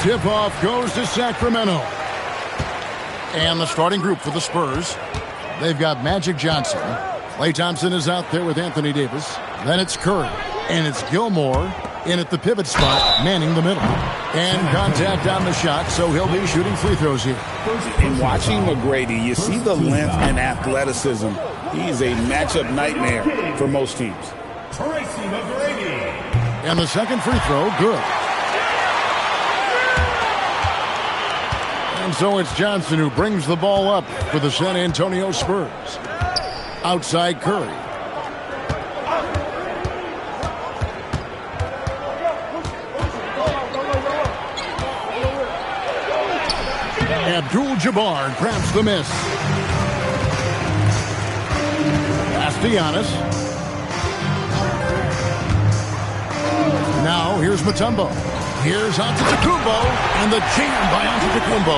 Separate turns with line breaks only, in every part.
tip-off goes to Sacramento. And the starting group for the Spurs, they've got Magic Johnson. Klay Thompson is out there with Anthony Davis. Then it's Curry. And it's Gilmore in at the pivot spot, manning the middle. And contact on the shot, so he'll be shooting free throws here.
In watching McGrady, you see the length and athleticism. He's a matchup nightmare for most teams.
And the second free throw, good. And so it's Johnson who brings the ball up for the San Antonio Spurs. Outside Curry. Abdul-Jabbar grabs the miss. Pass to Giannis. Now here's Mutombo. Here's Antetokounmpo, and the jam by Antetokounmpo.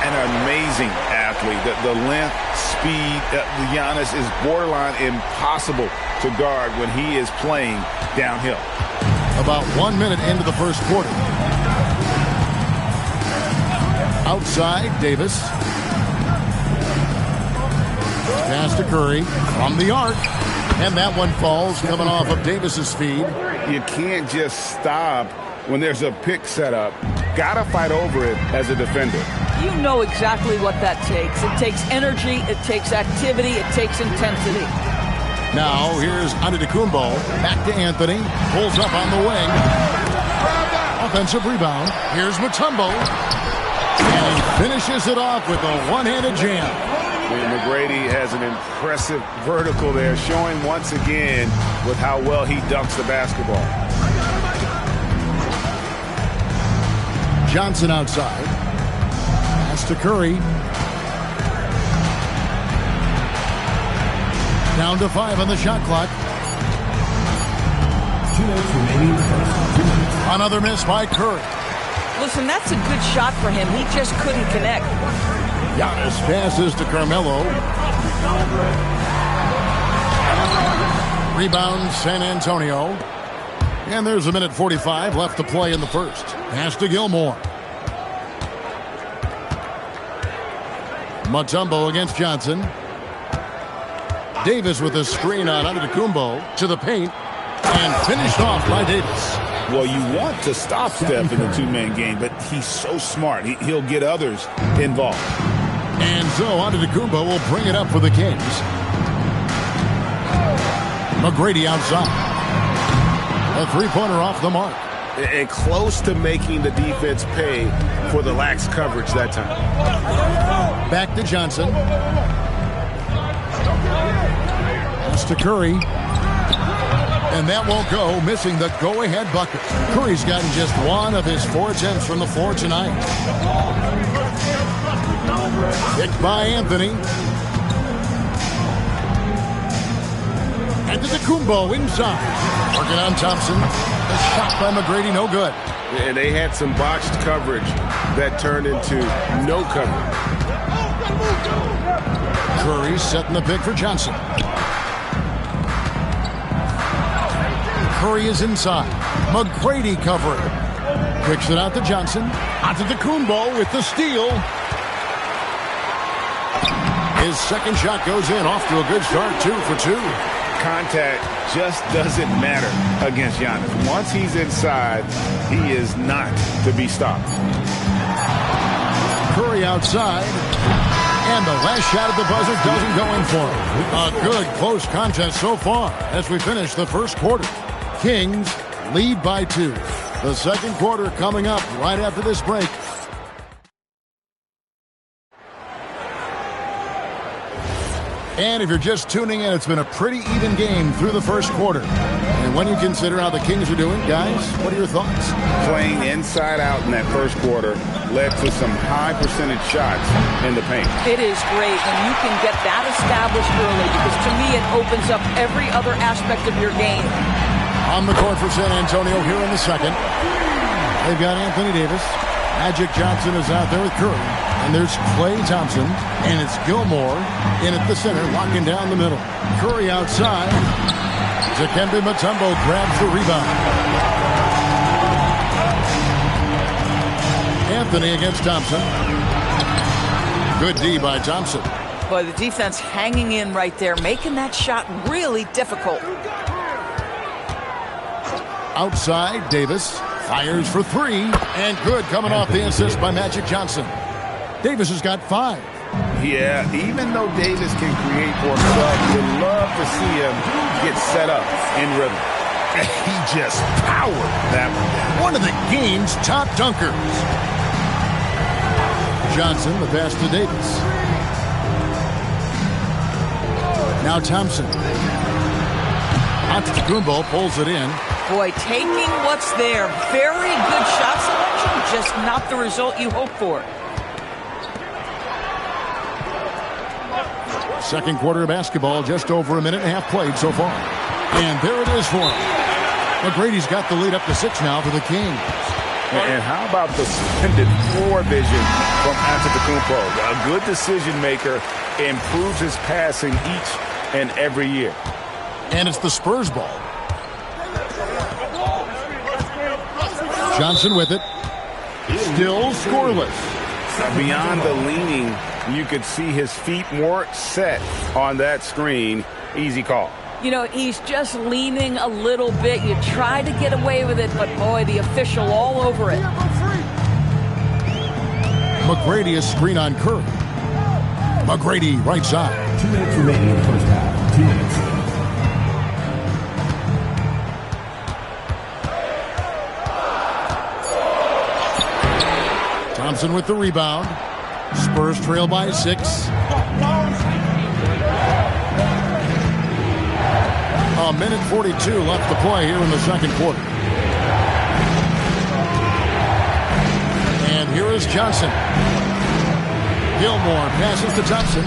An amazing athlete. The length, speed, Giannis is borderline impossible to guard when he is playing downhill.
About 1 minute into the first quarter. Outside, Davis. Pass to Curry from the arc. And that one falls coming off of Davis's feed.
You can't just stop when there's a pick set up. Gotta fight over it as a defender.
You know exactly what that takes. It takes energy, it takes activity, it takes intensity.
Now here's Antetokounmpo. Back to Anthony. Pulls up on the wing. Offensive rebound. Here's Mutombo. And he finishes it off with a one-handed jam.
McGrady has an impressive vertical there, showing once again with how well he dunks the basketball.
Johnson outside. Pass to Curry. Down to 5 on the shot clock.
2 minutes remaining.
Another miss by Curry.
Listen, that's a good shot for him. He just couldn't connect.
Giannis passes to Carmelo. Rebound San Antonio. And there's a minute 45 left to play in the first. Pass to Gilmore. Mutombo against Johnson. Davis with a screen on Antetokounmpo to the paint. And finished off by Davis.
Well, you want to stop Steph in the two-man game, but he's so smart. He'll get others involved.
And so Antetokounmpo will bring it up for the Kings. McGrady outside. A three-pointer off the mark.
And close to making the defense pay for the lax coverage that time.
Back to Johnson. Pass to Curry. And that won't go, missing the go-ahead bucket. Curry's gotten just one of his 4 attempts from the floor tonight. Picked by Anthony. Antetokounmpo inside. Working on Thompson. A shot by McGrady, no good.
And they had some botched coverage that turned into no coverage.
Curry setting the pick for Johnson. Curry is inside. McGrady covering. Kicks it out to Johnson. Antetokounmpo with the steal. His second shot goes in, off to a good start, 2 for 2.
Contact just doesn't matter against Giannis. Once he's inside, he is not to be stopped.
Curry outside. And the last shot at the buzzer doesn't go in for him. A good close contest so far as we finish the first quarter. Kings lead by 2. The second quarter coming up right after this break. And if you're just tuning in, it's been a pretty even game through the first quarter. And when you consider how the Kings are doing, guys, what are your thoughts?
Playing inside out in that first quarter led to some high percentage shots in the paint.
It is great, and you can get that established early because to me it opens up every other aspect of your game.
On the court for San Antonio here in the second. They've got Anthony Davis. Magic Johnson is out there with Curry. And there's Klay Thompson. And it's Gilmore in at the center, locking down the middle. Curry outside. Dikembe Mutombo grabs the rebound. Anthony against Thompson. Good D by Thompson.
Boy, the defense hanging in right there, making that shot really difficult.
Outside, Davis fires for three, and good, coming off the assist by Magic Johnson. Davis has got 5.
Yeah, even though Davis can create for himself, you'd love to see him get set up in rhythm. He just powered that one.
One of the game's top dunkers. Johnson, the pass to Davis. Now Thompson. Antetokounmpo pulls it in.
Boy, taking what's there. Very good shot selection, just not the result you hope for.
Second quarter of basketball, just over a minute and a half played so far. And there it is for him. McGrady's got the lead up to 6 now for the Kings.
And how about the splendid floor vision from Antetokounmpo? A good decision maker, improves his passing each and every year.
And it's the Spurs ball. Johnson with it. Still scoreless.
Beyond the leaning, you could see his feet more set on that screen. Easy call.
You know, he's just leaning a little bit. You try to get away with it, but boy, the official all over it.
McGrady a screen on Curry. McGrady right side.
2 minutes remaining in the first half. 2 minutes.
Thompson with the rebound. Spurs trail by 6. A minute 42 left to play here in the second quarter. And here is Johnson. Gilmore passes to Thompson.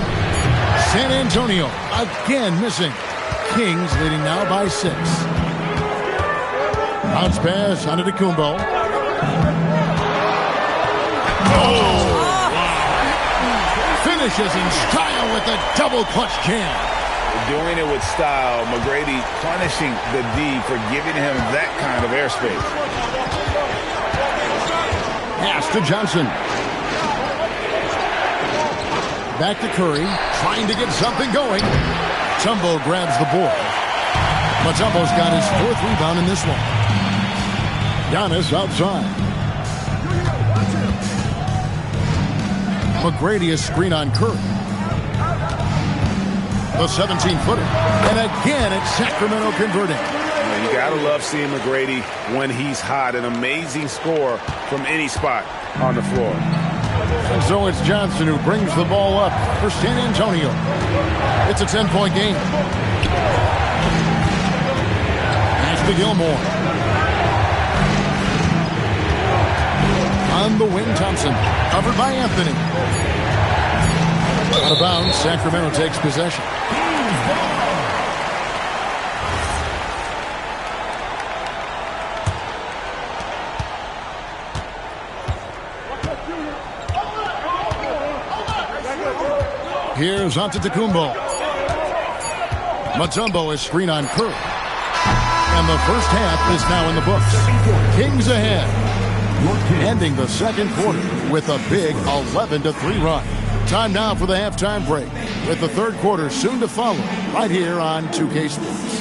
San Antonio again missing. Kings leading now by 6. Bounce pass onto Antetokounmpo. Finishes in style with a double clutch jam.
Doing it with style. McGrady punishing the D for giving him that kind of airspace.
Pass to Johnson. Back to Curry, trying to get something going. Mutombo grabs the board. Mutombo's got his 4th rebound in this one. Giannis outside. McGrady a screen on Curry. The 17-footer. And again, it's Sacramento converting.
You gotta love seeing McGrady when he's hot. An amazing score from any spot on the floor.
And so it's Johnson who brings the ball up for San Antonio. It's a 10-point game. Pass to Gilmore. On the wing, Thompson. Covered by Anthony. Out of bounds, Sacramento takes possession. Here's Antetokounmpo. Mutombo is screen on Curry. And the first half is now in the books. Kings ahead. Ending the second quarter with a big 11-3 run. Time now for the halftime break, with the third quarter soon to follow, right here on 2K Sports.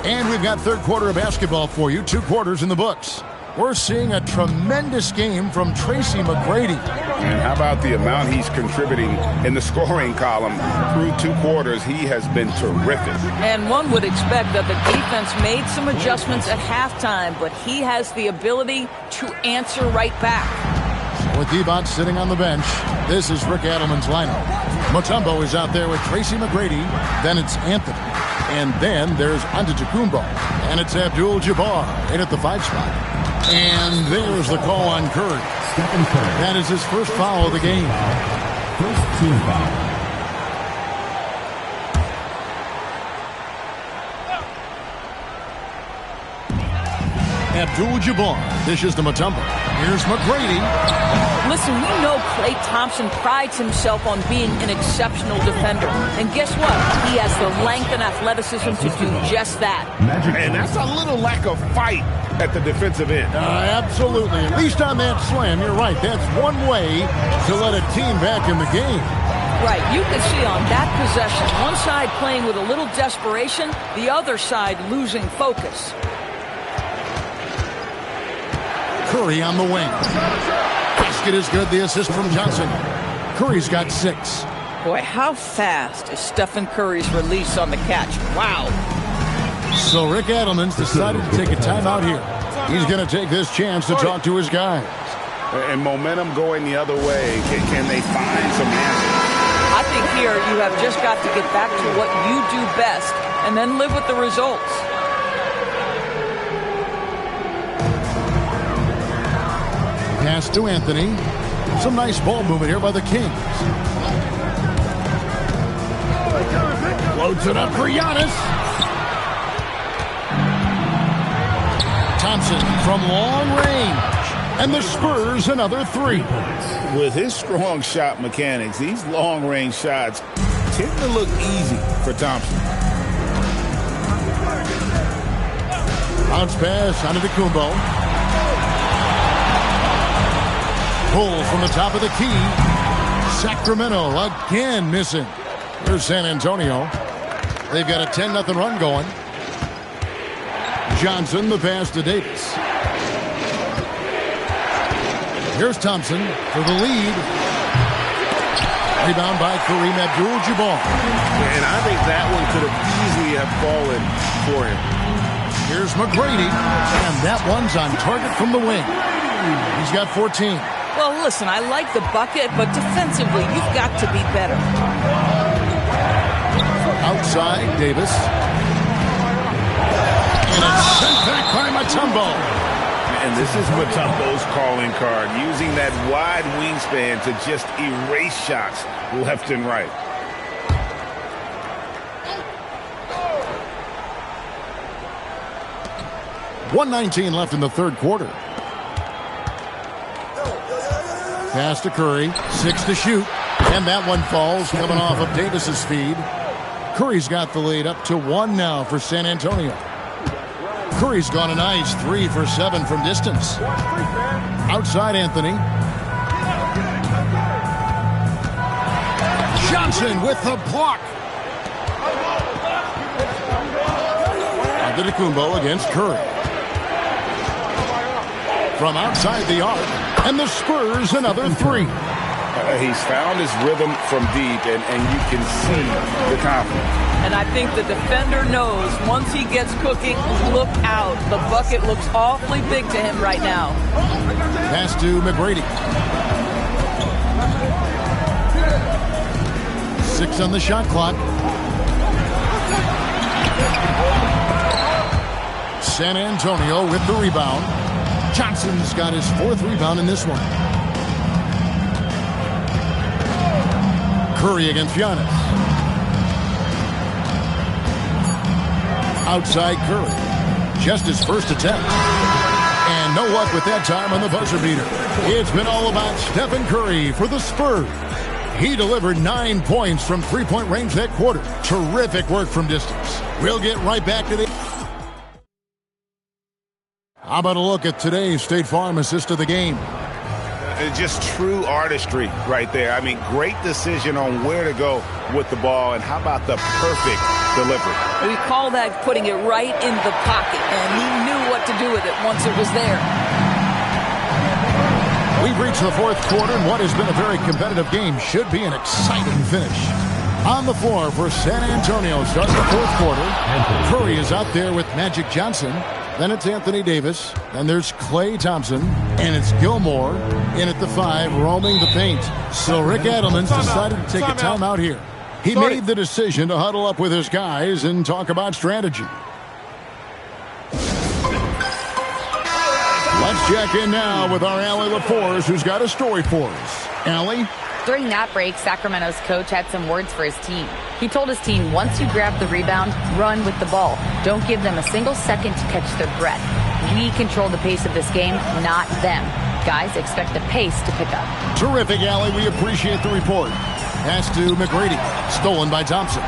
And we've got third quarter of basketball for you. 2 quarters in the books. We're seeing a tremendous game from Tracy McGrady.
And how about the amount he's contributing in the scoring column through 2 quarters? He has been terrific.
And one would expect that the defense made some adjustments at halftime, but he has the ability to answer right back.
With Ebot sitting on the bench, this is Rick Adelman's lineup. Mutombo is out there with Tracy McGrady. Then it's Anthony. And then there's Antetokounmpo. And it's Abdul-Jabbar in at the 5 spot. And there's the call on Curry.
Stephen Curry.
That is his first foul of the game.
First team foul.
Abdul-Jabbar dishes to Mutombo. Here's McGrady.
Listen, we know Klay Thompson prides himself on being an exceptional defender. And guess what? He has the length and athleticism to do just that.
And that's a little lack of fight at the defensive end.
Absolutely. At least on that slam, you're right. That's one way to let a team back in the game.
Right. You can see on that possession, one side playing with a little desperation, the other side losing focus.
Curry on the wing. Basket is good. The assist from Johnson. Curry's got 6.
Boy, how fast is Stephen Curry's release on the catch? Wow.
So Rick Adelman's decided to take a timeout here. He's going to take this chance to talk to his guys.
And momentum going the other way. Can they find some answers?
I think here you have just got to get back to what you do best and then live with the results.
Pass to Anthony. Some nice ball movement here by the Kings. Loads it up for Giannis. Thompson from long range. And the Spurs another 3.
With his strong shot mechanics, these long-range shots tend to look easy for Thompson.
Bounce pass onto Kumbo. Pull from the top of the key. Sacramento again missing. Here's San Antonio. They've got a 10-0 run going. Johnson, the pass to Davis. Here's Thompson for the lead. Rebound by Kareem Abdul-Jabbar.
And I think that one could have easily have fallen for him.
Here's McGrady. And that one's on target from the wing. He's got 14.
Well, listen, I like the bucket, but defensively, you've got to be better.
Outside, Davis. And it's sent back by Mutombo.
And this is Mutombo's calling card, using that wide wingspan to just erase shots left and right.
.119 left in the third quarter. Pass to Curry, 6 to shoot, and that one falls, coming off of Davis's feed. Curry's got the lead up to 1 now for San Antonio. Curry's gone a nice 3 for 7 from distance. Outside Anthony. Johnson with the block. Antetokounmpo against Curry. From outside the arc, and the Spurs another 3.
He's found his rhythm from deep, and you can see the confidence.
And I think the defender knows once he gets cooking, look out. The bucket looks awfully big to him right now.
Pass to McGrady. 6 on the shot clock. San Antonio with the rebound. Johnson's got his 4th rebound in this one. Curry against Giannis. Outside Curry. Just his first attempt. And no luck with that time on the buzzer beater. It's been all about Stephen Curry for the Spurs. He delivered 9 points from three-point range that quarter. Terrific work from distance. We'll get right back to the... How about a look at today's State Farm assist of the game?
Just true artistry right there. I mean, great decision on where to go with the ball, and how about the perfect delivery?
We call that putting it right in the pocket, and he knew what to do with it once it was there.
We've reached the 4th quarter, and what has been a very competitive game should be an exciting finish. On the floor for San Antonio, starting the 4th quarter. Curry is out there with Magic Johnson. Then it's Anthony Davis. Then there's Klay Thompson. And it's Gilmore in at the 5, roaming the paint. So Rick Adelman's decided to take a timeout here. He made the decision to huddle up with his guys and talk about strategy. Let's Let's check in now with our Allie LaForce, who's got a story for us. Allie?
During that break, Sacramento's coach had some words for his team. He told his team, once you grab the rebound, run with the ball. Don't give them a single second to catch their breath. We control the pace of this game, not them. Guys, expect the pace to pick up.
Terrific, Allie. We appreciate the report. Pass to McGrady. Stolen by Thompson.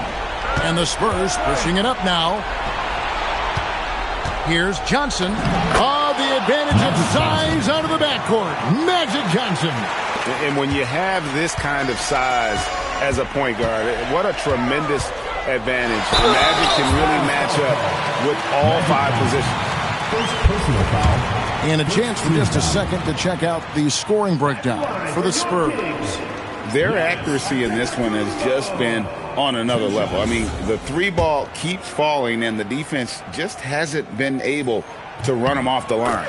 And the Spurs pushing it up now. Here's Johnson. Oh, the advantage of size out of the backcourt. Magic Johnson.
And when you have this kind of size as a point guard, what a tremendous advantage. Magic can really match up with all 5 positions.
First personal foul.
And a chance for just a second to check out the scoring breakdown for the Spurs.
Their accuracy in this one has just been on another level. I mean, the 3-ball keeps falling, and the defense just hasn't been able to run them off the line.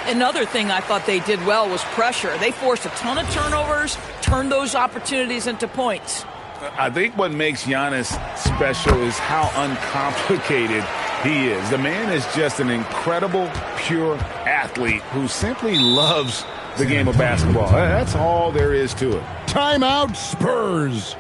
Another thing I thought they did well was pressure. They forced a ton of turnovers, turned those opportunities into points.
I think what makes Giannis special is how uncomplicated he is. The man is just an incredible, pure athlete who simply loves the game of basketball. That's all there is to it.
Timeout, Spurs.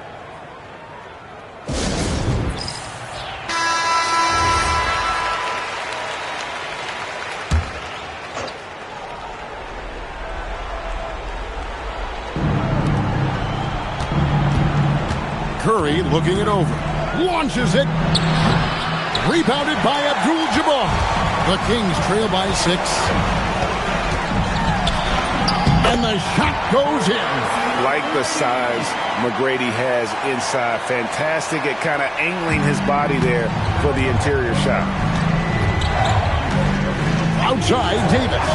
Curry looking it over. Launches it. Rebounded by Abdul-Jabbar. The Kings trail by 6. And the shot goes in.
Like the size McGrady has inside. Fantastic at kind of angling his body there for the interior shot.
Outside, Davis.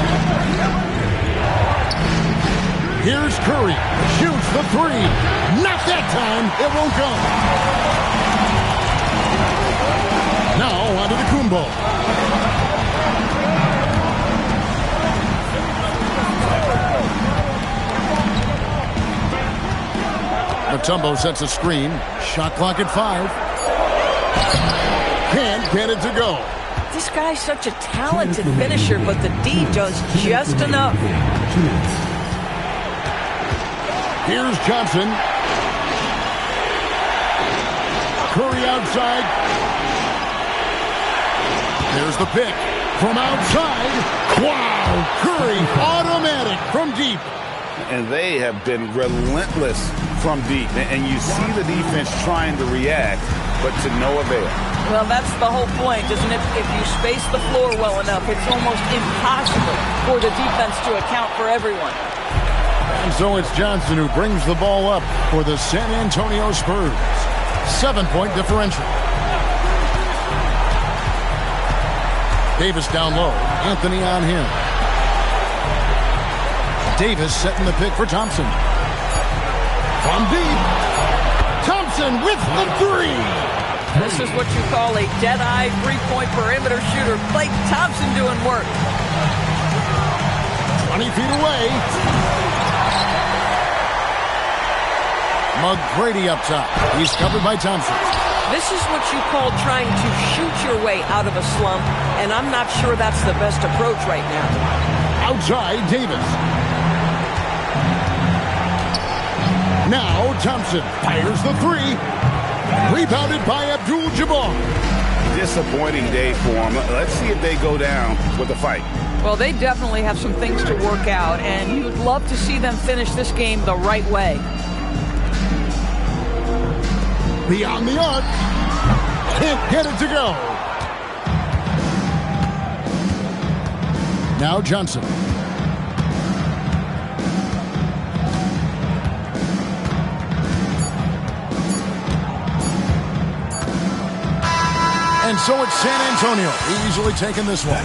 Here's Curry. Shoots the 3. Not that time. It won't go. Now onto the Kumbo. Mutombo sets a screen. Shot clock at 5. Can't get it to go.
This guy's such a talented finisher, but the D does just enough.
Here's Johnson. Curry outside. There's the pick. From outside. Wow! Curry automatic from deep.
And they have been relentless from deep. And you see the defense trying to react, but to no avail.
Well, that's the whole point, isn't it? If you space the floor well enough, it's almost impossible for the defense to account for everyone.
And so it's Johnson who brings the ball up for the San Antonio Spurs. 7-point differential. Davis down low. Anthony on him. Davis setting the pick for Thompson. From deep. Thompson with the 3.
This is what you call a dead-eye three-point perimeter shooter. Klay Thompson doing work.
20 feet away. McGrady up top. He's covered by Thompson.
This is what you call trying to shoot your way out of a slump, and I'm not sure that's the best approach right now.
Outside, Davis. Now Thompson fires the 3. Rebounded by Abdul-Jabbar.
Disappointing day for them. Let's see if they go down with a fight.
Well, they definitely have some things to work out, and you'd love to see them finish this game the right way.
Beyond the arc. Can't get it to go. Now Johnson. And so it's San Antonio easily taking this one.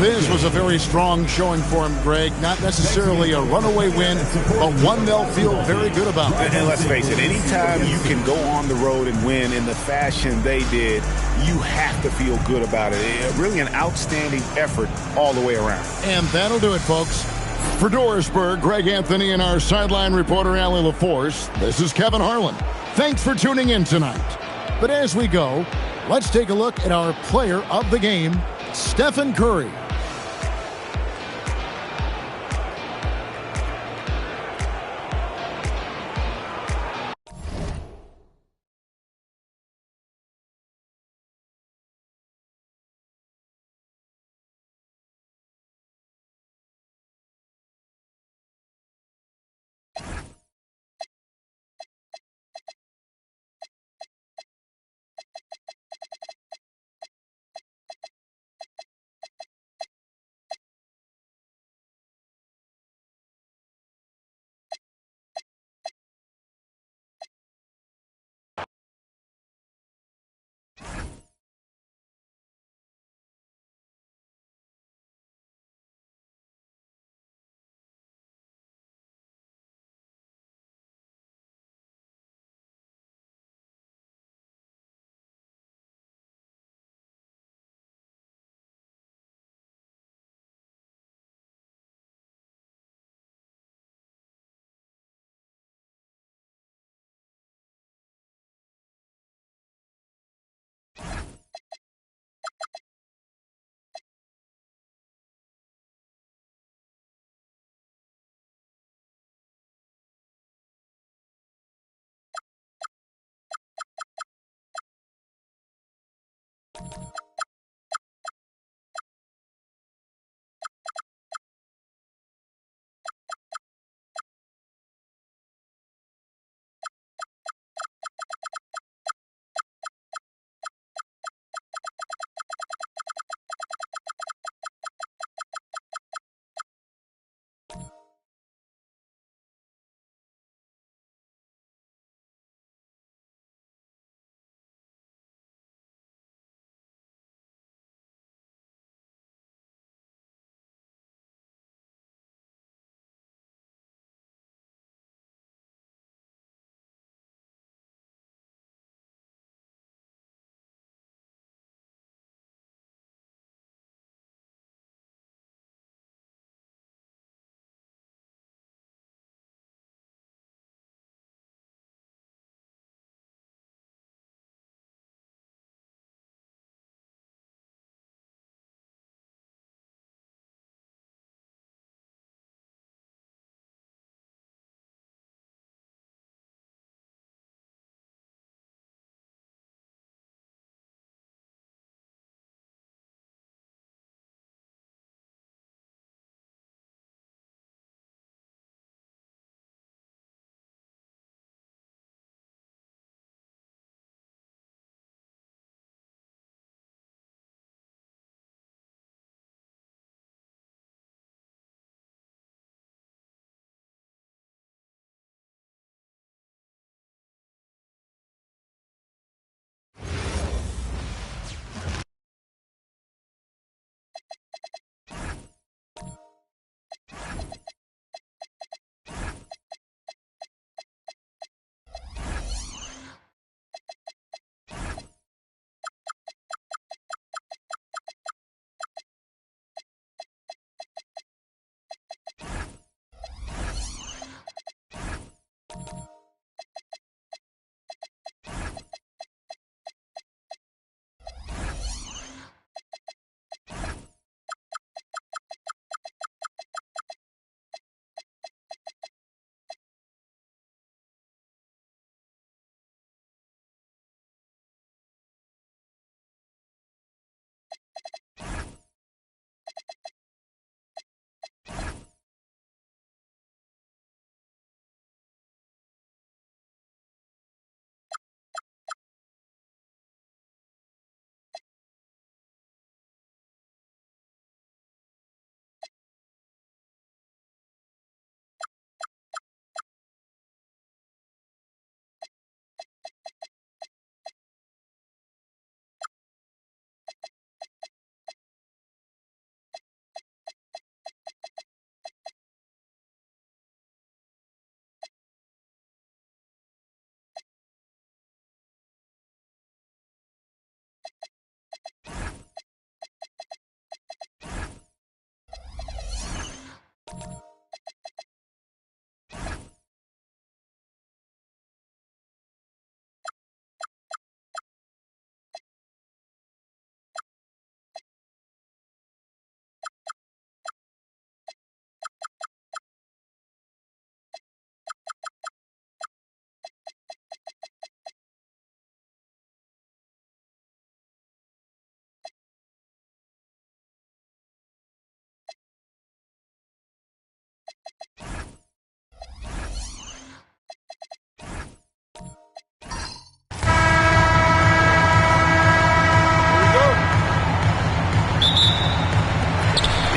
This was a very strong showing for him, Greg. Not necessarily a runaway win, but one they'll feel very good about.
And let's face it, anytime you can go on the road and win in the fashion they did, you have to feel good about it. Really an outstanding effort all the way around.
And that'll do it, folks. For Dorisburg, Greg Anthony, and our sideline reporter, Allie LaForce, this is Kevin Harlan. Thanks for tuning in tonight. But as we go, let's take a look at our player of the game, Stephen Curry.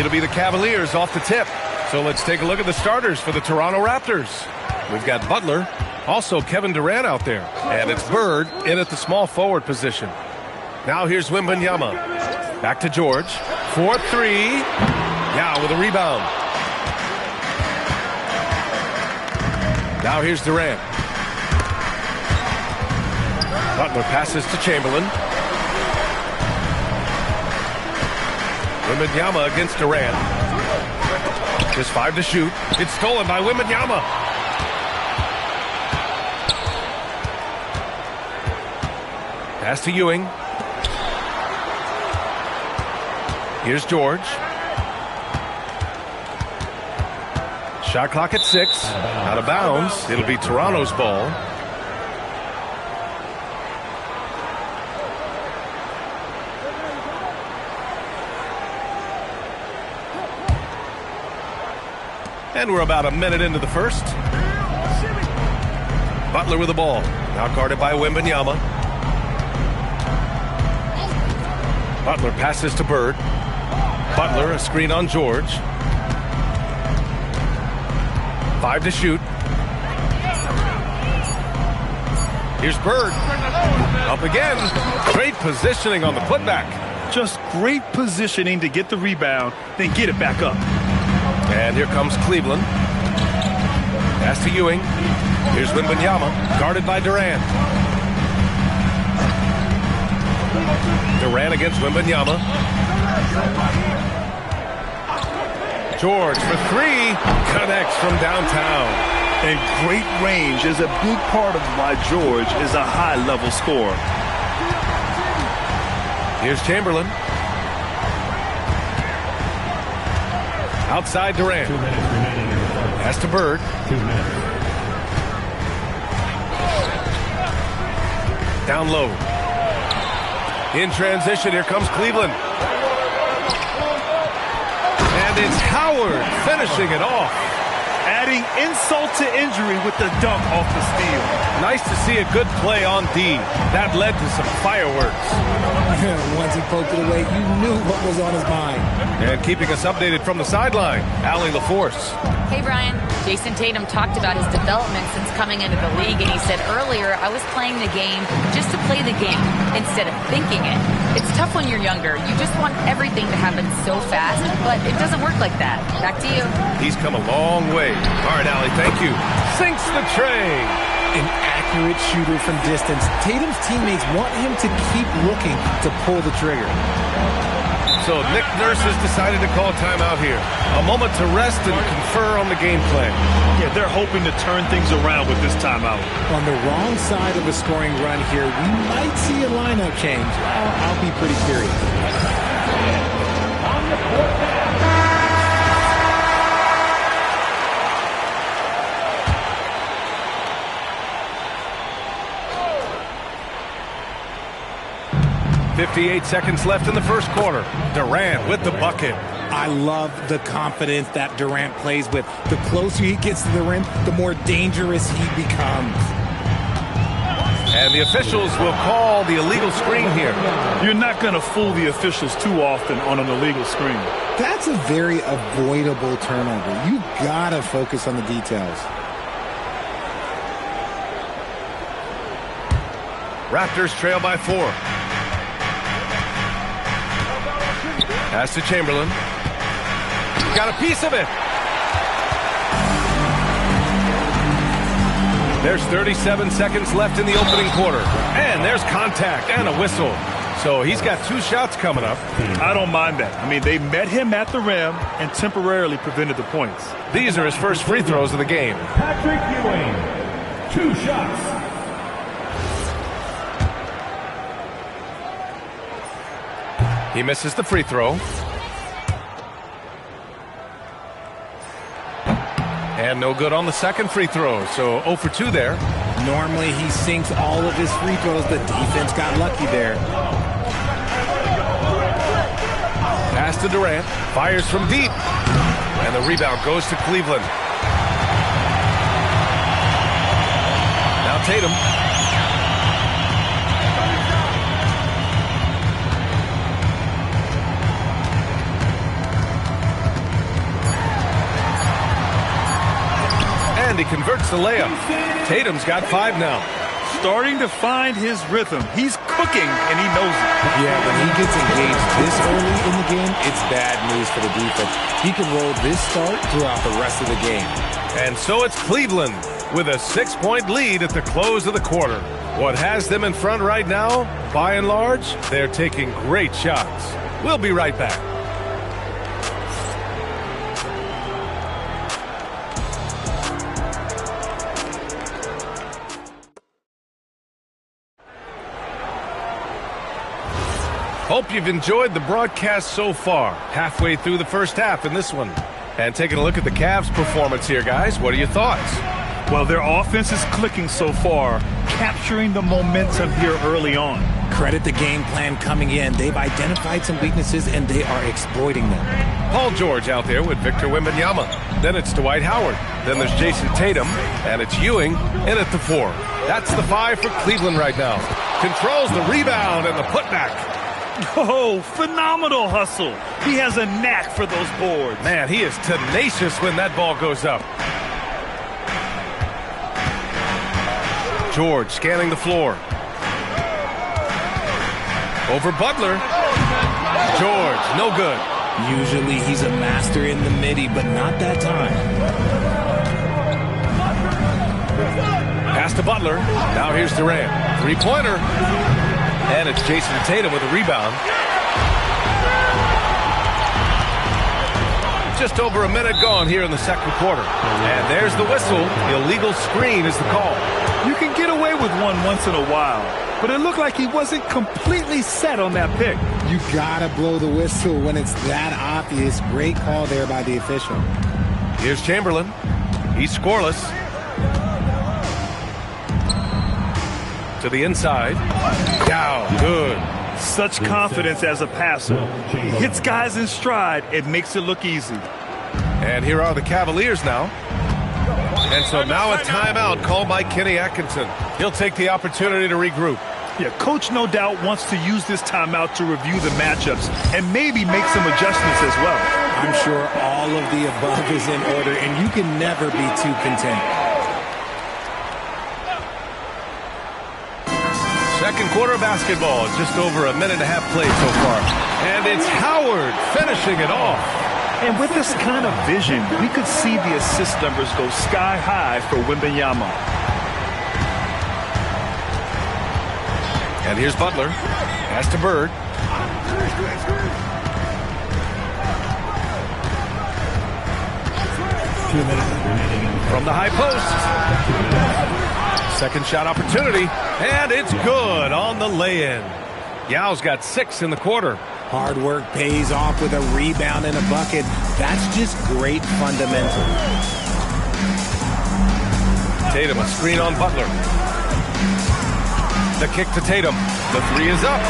It'll be the Cavaliers off the tip. So let's take a look at the starters for the Toronto Raptors. We've got Butler, also Kevin Durant out there. And it's Bird in at the small forward position. Now here's Wembanyama. Back to George. 4-3. Now with a rebound. Now here's Durant. Butler passes to Chamberlain. Wembanyama against Durant. Just 5 to shoot. It's stolen by Wembanyama. Pass to Ewing. Here's George. Shot clock at 6. Out of bounds. It'll be Toronto's ball. And we're about a minute into the first. Butler with the ball. Now guarded by Wembanyama. Butler passes to Bird. Butler, a screen on George. 5 to shoot. Here's Bird. Up again. Great positioning on the putback.
Just great positioning to get the rebound, then get it back up.
And here comes Cleveland. Pass to Ewing. Here's Wembanyama, guarded by Durant. Durant against Wembanyama. George for 3. Connects from downtown.
And great range is a big part of why George is a high-level scorer.
Here's Chamberlain. Outside Durant.
2 minutes remaining in the first.
Pass to Bird.
2 minutes.
Down low. In transition, here comes Cleveland. And it's Howard finishing it off.
Adding insult to injury with the dunk off the steal.
Nice to see a good play on D. That led to some fireworks.
Once he poked it away, you knew what was on his mind.
And keeping us updated from the sideline, Allie LaForce.
Hey, Brian. Jason Tatum talked about his development since coming into the league, and he said earlier, I was playing the game just to play the game instead of thinking it. It's tough when you're younger. You just want everything to happen so fast, but it doesn't work like that. Back to you.
He's come a long way. All right, Allie, thank you. Sinks the tray.
An accurate shooter from distance. Tatum's teammates want him to keep looking to pull the trigger.
So Nick Nurse has decided to call timeout here. A moment to rest and confer on the game plan.
Yeah, they're hoping to turn things around with this timeout.
On the wrong side of a scoring run here, we might see a lineup change. I'll be pretty curious.
On the court now.
58 seconds left in the first quarter. Durant with the bucket.
I love the confidence that Durant plays with. The closer he gets to the rim, the more dangerous he becomes.
And the officials will call the illegal screen here.
You're not going to fool the officials too often on an illegal screen.
That's a very avoidable turnover. You gotta focus on the details.
Raptors trail by 4. Pass to Chamberlain. Got a piece of it. There's 37 seconds left in the opening quarter. And there's contact and a whistle. So he's got 2 shots coming up.
I don't mind that. I mean, they met him at the rim and temporarily prevented the points.
These are his first free throws of the game.
Patrick Ewing, 2 shots.
He misses the free throw. And no good on the second free throw. So 0 for 2 there.
Normally he sinks all of his free throws. The defense got lucky there.
Pass to Durant. Fires from deep. And the rebound goes to Cleveland. Now Tatum. And he converts the layup. Tatum's got 5 now.
Starting to find his rhythm. He's cooking, and he knows it.
Yeah, when he gets engaged this early in the game, it's bad news for the defense. He can roll this start throughout the rest of the game.
And so it's Cleveland with a 6-point lead at the close of the quarter. What has them in front right now, by and large, they're taking great shots. We'll be right back. Hope you've enjoyed the broadcast so far. Halfway through the first half in this one. And taking a look at the Cavs' performance here, guys. What are your thoughts?
Well, their offense is clicking so far, capturing the momentum here early on.
Credit the game plan coming in. They've identified some weaknesses, and they are exploiting them.
Paul George out there with Victor Wembanyama. Then it's Dwight Howard. Then there's Jason Tatum, and it's Ewing in at the 4. That's the 5 for Cleveland right now. Controls the rebound and the putback.
Oh, phenomenal hustle. He has a knack for those boards.
Man, he is tenacious when that ball goes up. George scanning the floor. Over Butler. George, no good.
Usually he's a master in the midi, but not that time.
Pass to Butler. Now here's Durant. Three-pointer. And it's Jason Tatum with a rebound. Just over a minute gone here in the second quarter. And there's the whistle. Illegal screen is the call.
You can get away with one once in a while, but it looked like he wasn't completely set on that pick.
You gotta blow the whistle when it's that obvious. Great call there by the official.
Here's Chamberlain. He's scoreless. To the inside. Down. Good.
Such confidence as a passer. He hits guys in stride. It makes it look easy.
And here are the Cavaliers now. And so now a timeout called by Kenny Atkinson. He'll take the opportunity to regroup.
Yeah, coach no doubt wants to use this timeout to review the matchups and maybe make some adjustments as well.
I'm sure all of the above is in order, and you can never be too content.
Second quarter of basketball, just over a minute and a half played so far. And it's Howard finishing it off.
And with this kind of vision, we could see the assist numbers go sky high for Wembanyama.
And here's Butler. Pass to Bird. From the high post. Second shot opportunity. And it's good on the lay-in. Yao's got 6 in the quarter.
Hard work pays off with a rebound and a bucket. That's just great fundamentals.
Tatum, a screen on Butler. The kick to Tatum. The 3 is up.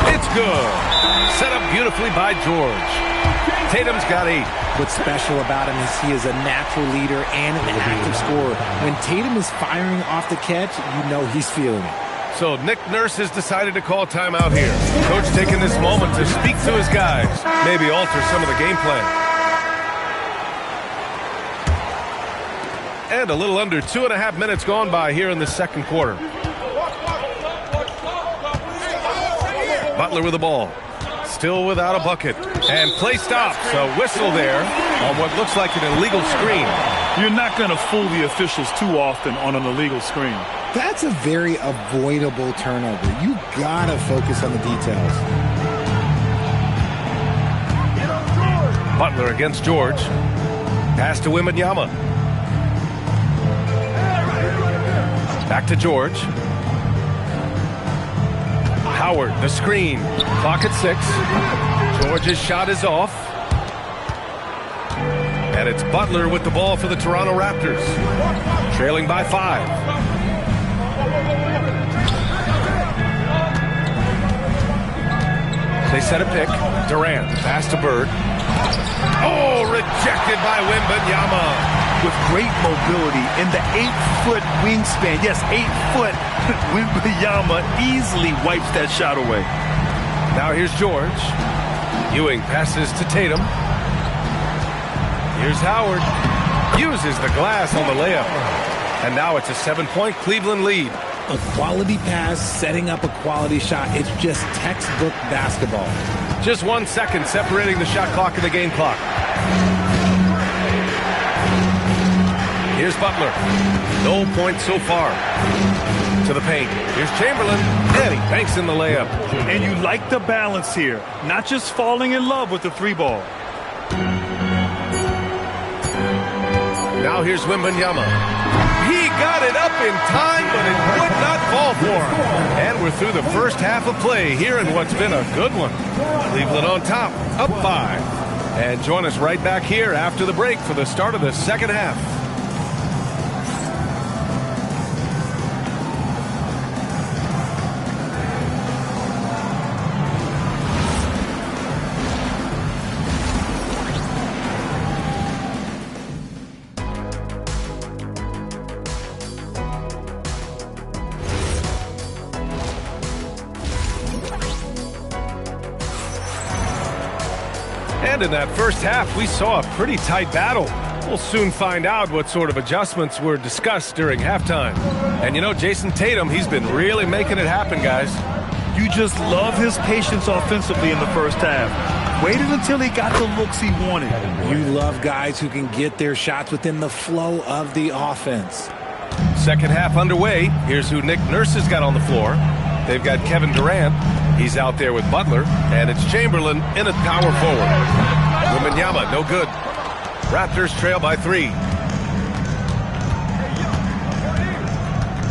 It's good. Set up beautifully by George. Tatum's got 8.
What's special about him is he is a natural leader and an active scorer. When Tatum is firing off the catch, you know he's feeling it.
So Nick Nurse has decided to call timeout here. Coach taking this moment to speak to his guys. Maybe alter some of the game plan. And a little under 2.5 minutes gone by here in the second quarter. Butler with the ball. Still without a bucket. And play stops. A whistle there on what looks like an illegal screen.
You're not going to fool the officials too often on an illegal screen.
That's a very avoidable turnover. You gotta focus on the details.
Butler against George. Pass to Wembanyama. Back to George. Howard, the screen. Clock at 6. George's shot is off. And it's Butler with the ball for the Toronto Raptors. Trailing by 5. They set a pick. Durant, pass to Bird. Oh, rejected by Wembanyama.
With great mobility in the 8-foot wingspan. Yes, 8 foot. Wembanyama easily wipes that shot away.
Now here's George. Ewing passes to Tatum. Here's Howard. Uses the glass on the layup. And now it's a 7-point Cleveland lead.
A quality pass, setting up a quality shot. It's just textbook basketball.
Just 1 second separating the shot clock and the game clock. Here's Butler. No points so far. To the paint. Here's Chamberlain. And he banks in the layup.
And you like the balance here. Not just falling in love with the 3-ball.
Now here's Wembanyama. He got it up in time, but it would not fall for him. And we're through the first half of play here in what's been a good one. Cleveland on top, up 5. And join us right back here after the break for the start of the second half. And in that first half, we saw a pretty tight battle. We'll soon find out what sort of adjustments were discussed during halftime. And you know, Jason Tatum, he's been really making it happen, guys.
You just love his patience offensively in the first half. Waited until he got the looks he wanted.
You love guys who can get their shots within the flow of the offense.
Second half underway. Here's who Nick Nurse has got on the floor. They've got Kevin Durant. He's out there with Butler. And it's Chamberlain in at power forward. Wembanyama, no good. Raptors trail by 3.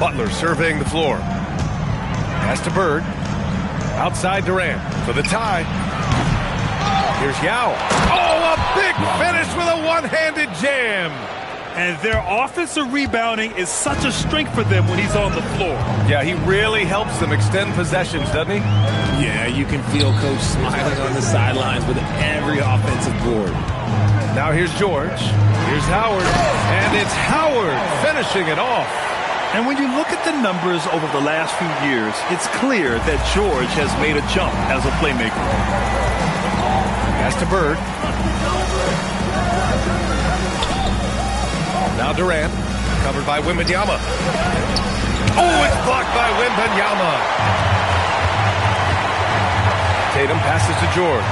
Butler surveying the floor. Pass to Bird. Outside Durant for the tie. Here's Yao. Oh, a big finish with a one-handed jam.
And their offensive rebounding is such a strength for them when he's on the floor.
Yeah, he really helps them extend possessions, doesn't he?
Yeah, you can feel Coach smiling on the sidelines with every offensive board.
Now here's George. Here's Howard. And it's Howard finishing it off.
And when you look at the numbers over the last few years, it's clear that George has made a jump as a playmaker.
Pass to Bird. Now Durant, covered by Wembanyama. Oh, it's blocked by Wembanyama. Tatum passes to George.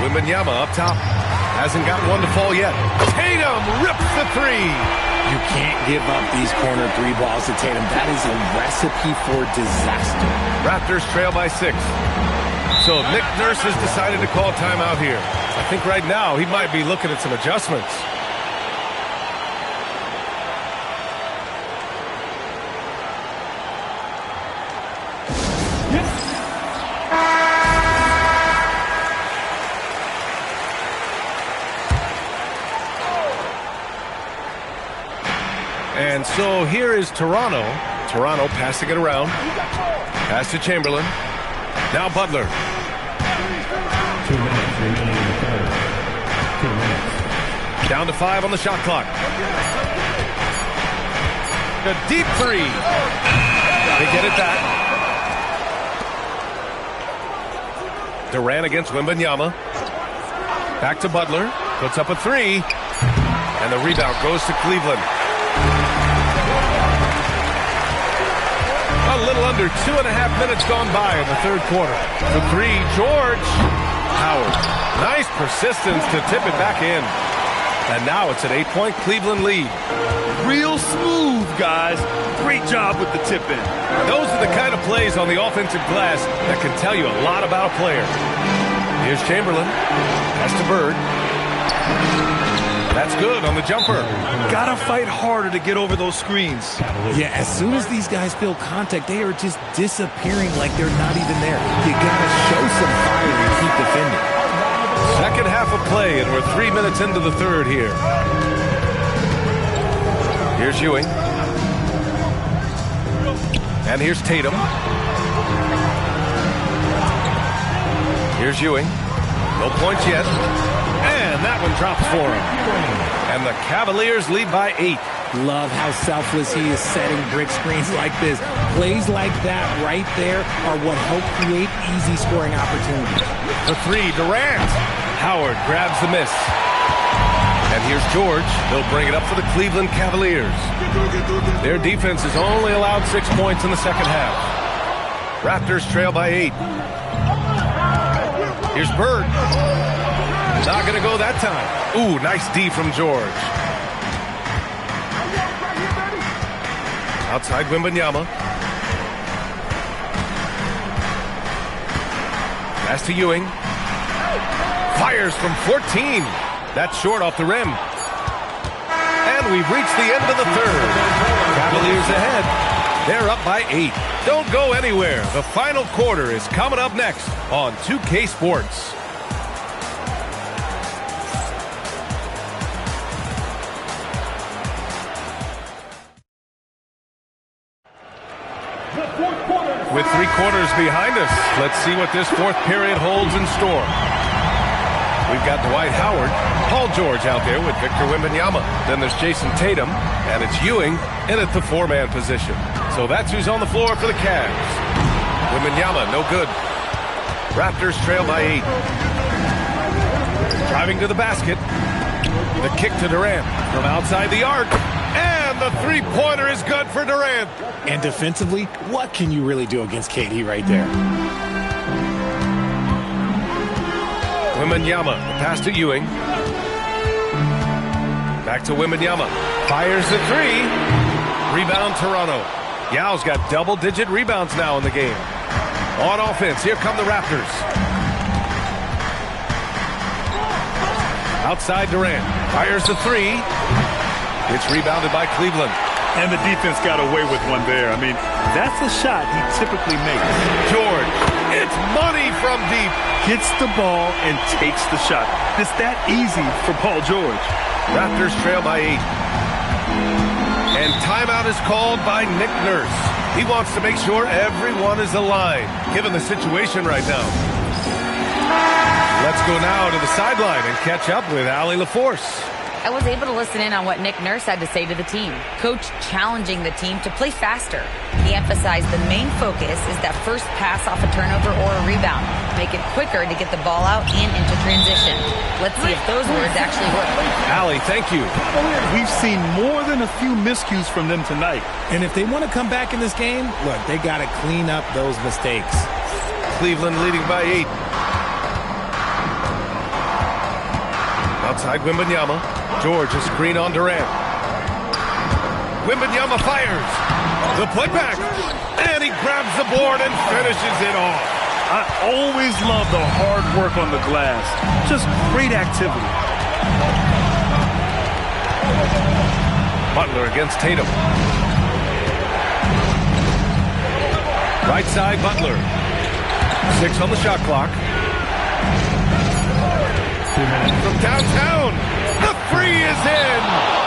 Wembanyama up top. Hasn't got one to fall yet. Tatum rips the 3.
You can't give up these corner 3 balls to Tatum. That is a recipe for disaster.
Raptors trail by 6. So Nick Nurse has decided to call timeout here. I think right now he might be looking at some adjustments. And so here is Toronto. Toronto passing it around. Pass to Chamberlain. Now Butler.
2 minutes remaining in the third. 2 minutes.
Down to 5 on the shot clock. A deep 3. They get it back. Durant against Wembanyama. Back to Butler. Puts up a 3. And the rebound goes to Cleveland. A little under 2.5 minutes gone by in the third quarter. The 3, George. Howard. Nice persistence to tip it back in. And now it's an 8-point Cleveland lead.
Real smooth, guys. Great job with the tip-in.
Those are the kind of plays on the offensive glass that can tell you a lot about a player. Here's Chamberlain. Pass to Bird. That's good on the jumper.
Gotta fight harder to get over those screens.
Yeah, as soon as these guys feel contact, they are just disappearing like they're not even there. You gotta show some fire and keep defending.
Second half of play, and we're 3 minutes into the third here. Here's Ewing. And here's Tatum. Here's Ewing. No points yet. And that one drops for him. And the Cavaliers lead by 8.
Love how selfless he is setting brick screens like this. Plays like that right there are what help create easy scoring opportunities.
The 3, Durant. Howard grabs the miss. And here's George. He'll bring it up for the Cleveland Cavaliers. Their defense has only allowed 6 points in the second half. Raptors trail by 8. Here's Bird. Not going to go that time. Ooh, nice D from George. Outside Wembanyama. Pass to Ewing. Fires from 14. That's short off the rim. And we've reached the end of the third. Cavaliers ahead. They're up by 8. Don't go anywhere. The final quarter is coming up next on 2K Sports. With 3 quarters behind us, let's see what this fourth period holds in store. We've got Dwight Howard, Paul George out there with Victor Wembanyama. Then there's Jason Tatum, and it's Ewing in at the 4-man position. So that's who's on the floor for the Cavs. Wembanyama, no good. Raptors trail by 8. Driving to the basket. The kick to Durant from outside the arc. And the three-pointer is good for Durant.
And defensively, what can you really do against KD right there?
Wembanyama, pass to Ewing. Back to Wembanyama. Fires the three. Rebound Toronto. Yao's got double-digit rebounds now in the game. On offense, here come the Raptors. Outside Durant. Fires the three. It's rebounded by Cleveland.
And the defense got away with one there. I mean, that's a shot he typically makes.
George, it's money from deep.
Gets the ball and takes the shot. It's that easy for Paul George.
Raptors trail by 8. And timeout is called by Nick Nurse. He wants to make sure everyone is aligned, given the situation right now. Let's go now to the sideline and catch up with Allie LaForce.
I was able to listen in on what Nick Nurse had to say to the team. Coach challenging the team to play faster. He emphasized the main focus is that first pass off a turnover or a rebound. Make it quicker to get the ball out and into transition. Let's see if those words actually work.
Allie, thank you.
We've seen more than a few miscues from them tonight.
And if they want to come back in this game, look, they got to clean up those mistakes.
Cleveland leading by 8. Outside Wembanyama. George, a screen on Durant. Wembanyama fires. The putback. And he grabs the board and finishes it off.
I always love the hard work on the glass. Just great activity.
Butler against Tatum. Right side, Butler. 6 on the shot clock.
2 minutes.
From downtown, the three is in.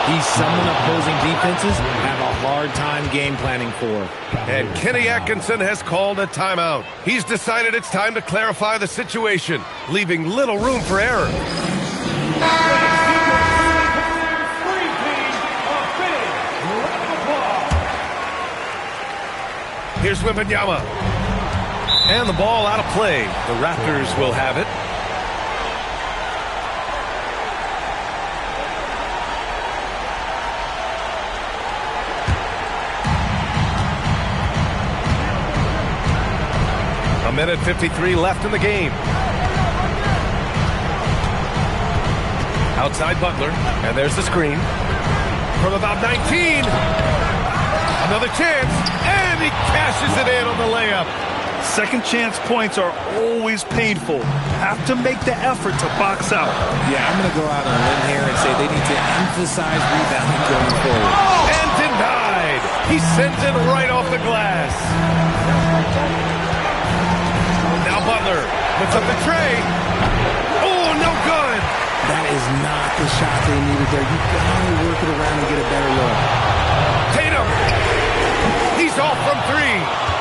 He's someone opposing defenses have a hard time game planning for.
And Kenny Atkinson has called a timeout. He's decided it's time to clarify the situation, leaving little room for error. Here's Wembanyama. And the ball out of play. The Raptors will have it. A minute 53 left in the game. Outside Butler, and there's the screen. From about 19, another chance, and he cashes it in on the layup.
Second chance points are always painful. Have to make the effort to box out.
Yeah, I'm going to go out on a limb here and say they need to emphasize rebounding going forward.
And denied. He sends it right off the glass. Now Butler puts up the tray. Oh, no good.
That is not the shot they needed there. You've got to work it around and get a better look.
Tatum. He's off from 3.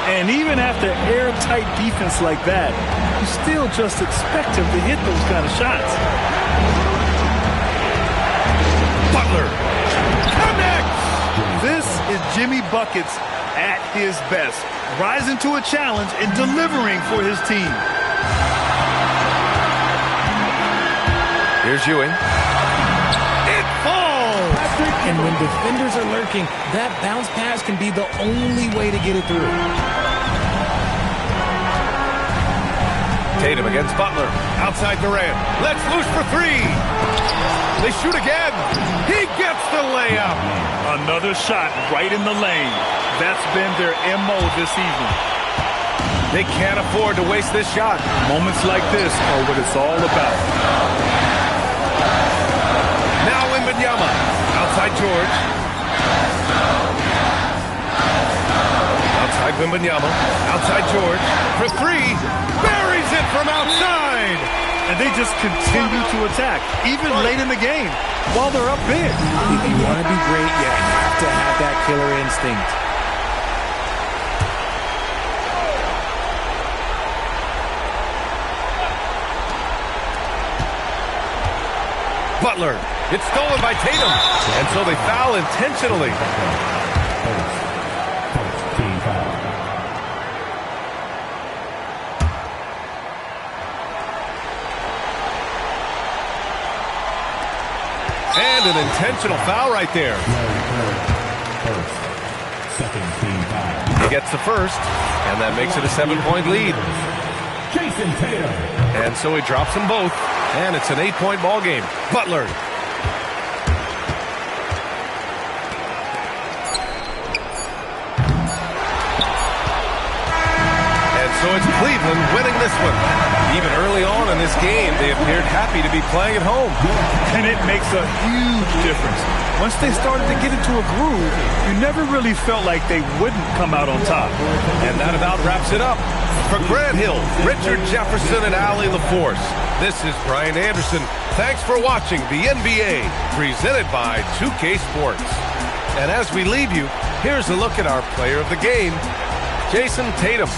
And even after airtight defense like that, you still just expect him to hit those kind of shots.
Butler connects.
This is Jimmy Buckets at his best, rising to a challenge and delivering for his team.
Here's Ewing. It falls.
And when defenders are lurking, that bounce pass can be the only way to get it through.
Tatum against Butler. Outside Durant. Let's loose for 3. They shoot again. He gets the layup.
Another shot right in the lane. That's been their MO this evening.
They can't afford to waste this shot.
Moments like this are what it's all about.
Now Wembanyama. Outside George. Outside Wembanyama. Outside George. For 3. Buries it from outside.
And they just continue to attack, even late in the game, while they're up big.
If you want to be great, you have to have that killer instinct.
Butler. It's stolen by Tatum. And so they foul intentionally.
Team foul.
an intentional foul right there.
First. Second team foul.
He gets the first, and that makes it a 7-point lead.
Jason Tatum.
And so he drops them both, and it's an 8-point ball game. Butler. So it's Cleveland winning this one. Even early on in this game, they appeared happy to be playing at home.
And it makes a huge difference. Once they started to get into a groove, you never really felt like they wouldn't come out on top.
And that about wraps it up. For Grant Hill, Richard Jefferson, and Allie LaForce, this is Brian Anderson. Thanks for watching the NBA, presented by 2K Sports. And as we leave you, here's a look at our player of the game, Jason Tatum.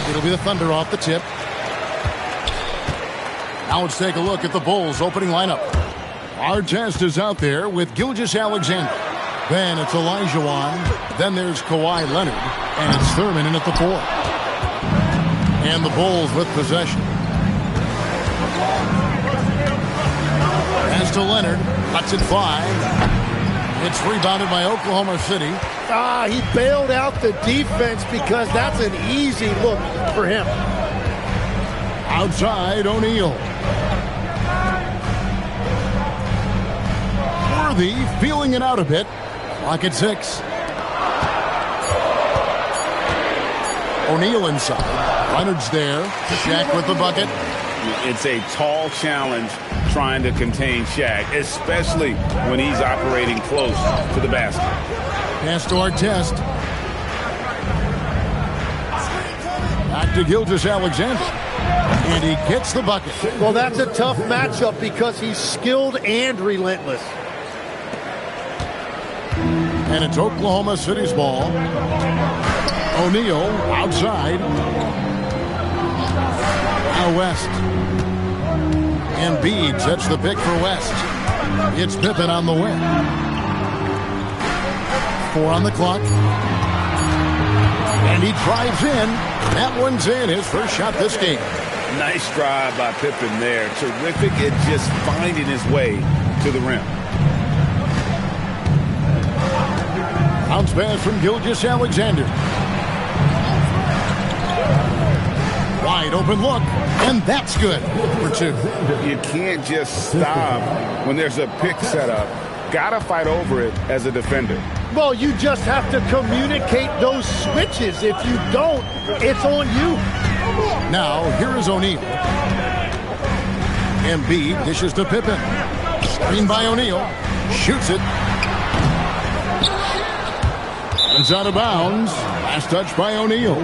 It'll be the Thunder off the tip. Now let's take a look at the Bulls' opening lineup. Our test is out there with Gilgeous-Alexander. Then it's Elijah Wan. Then there's Kawhi Leonard. And it's Thurman in at the 4. And the Bulls with possession. Pass to Leonard. Cuts it 5. It's rebounded by Oklahoma City.
He bailed out the defense because that's an easy look for him.
Outside, O'Neal. Worthy feeling it out a bit. Clock at 6. O'Neal inside. Leonard's there. Shaq with the bucket.
It's a tall challenge trying to contain Shaq, especially when he's operating close to the basket.
Pass to our test. Back to Gilgeous-Alexander. And he gets the bucket.
Well, that's a tough matchup because he's skilled and relentless.
And it's Oklahoma City's ball. O'Neal outside. Now West. Embiid sets the pick for West. It's Pippen on the win. 4 on the clock. And he drives in. That one's in. His first shot this game.
Nice drive by Pippen there. Terrific at just finding his way to the rim.
Bounce pass from Gilgeous-Alexander. Wide open look, and that's good for 2.
You can't just stop when there's a pick set up. Gotta fight over it as a defender.
Well, you just have to communicate those switches. If you don't, it's on you.
Now, here is O'Neal. Embiid dishes to Pippen. Screen by O'Neal. Shoots it. It's out of bounds. Last touch by O'Neal.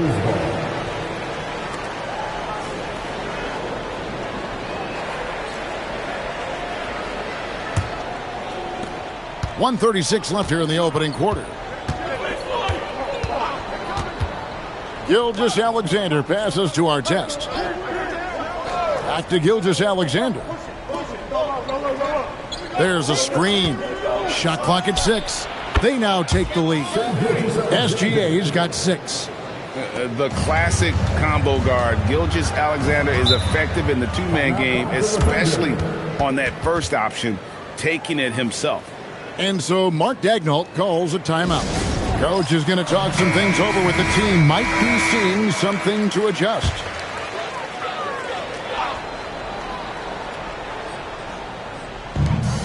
.136 left here in the opening quarter. Gilgeous-Alexander passes to Artest. Back to Gilgeous-Alexander. There's a screen. Shot clock at 6. They now take the lead. SGA's got 6.
The classic combo guard. Gilgeous-Alexander is effective in the two-man game, especially on that first option, taking it himself.
And so Mark Daigneault calls a timeout. Coach is going to talk some things over with the team. Might be seeing something to adjust.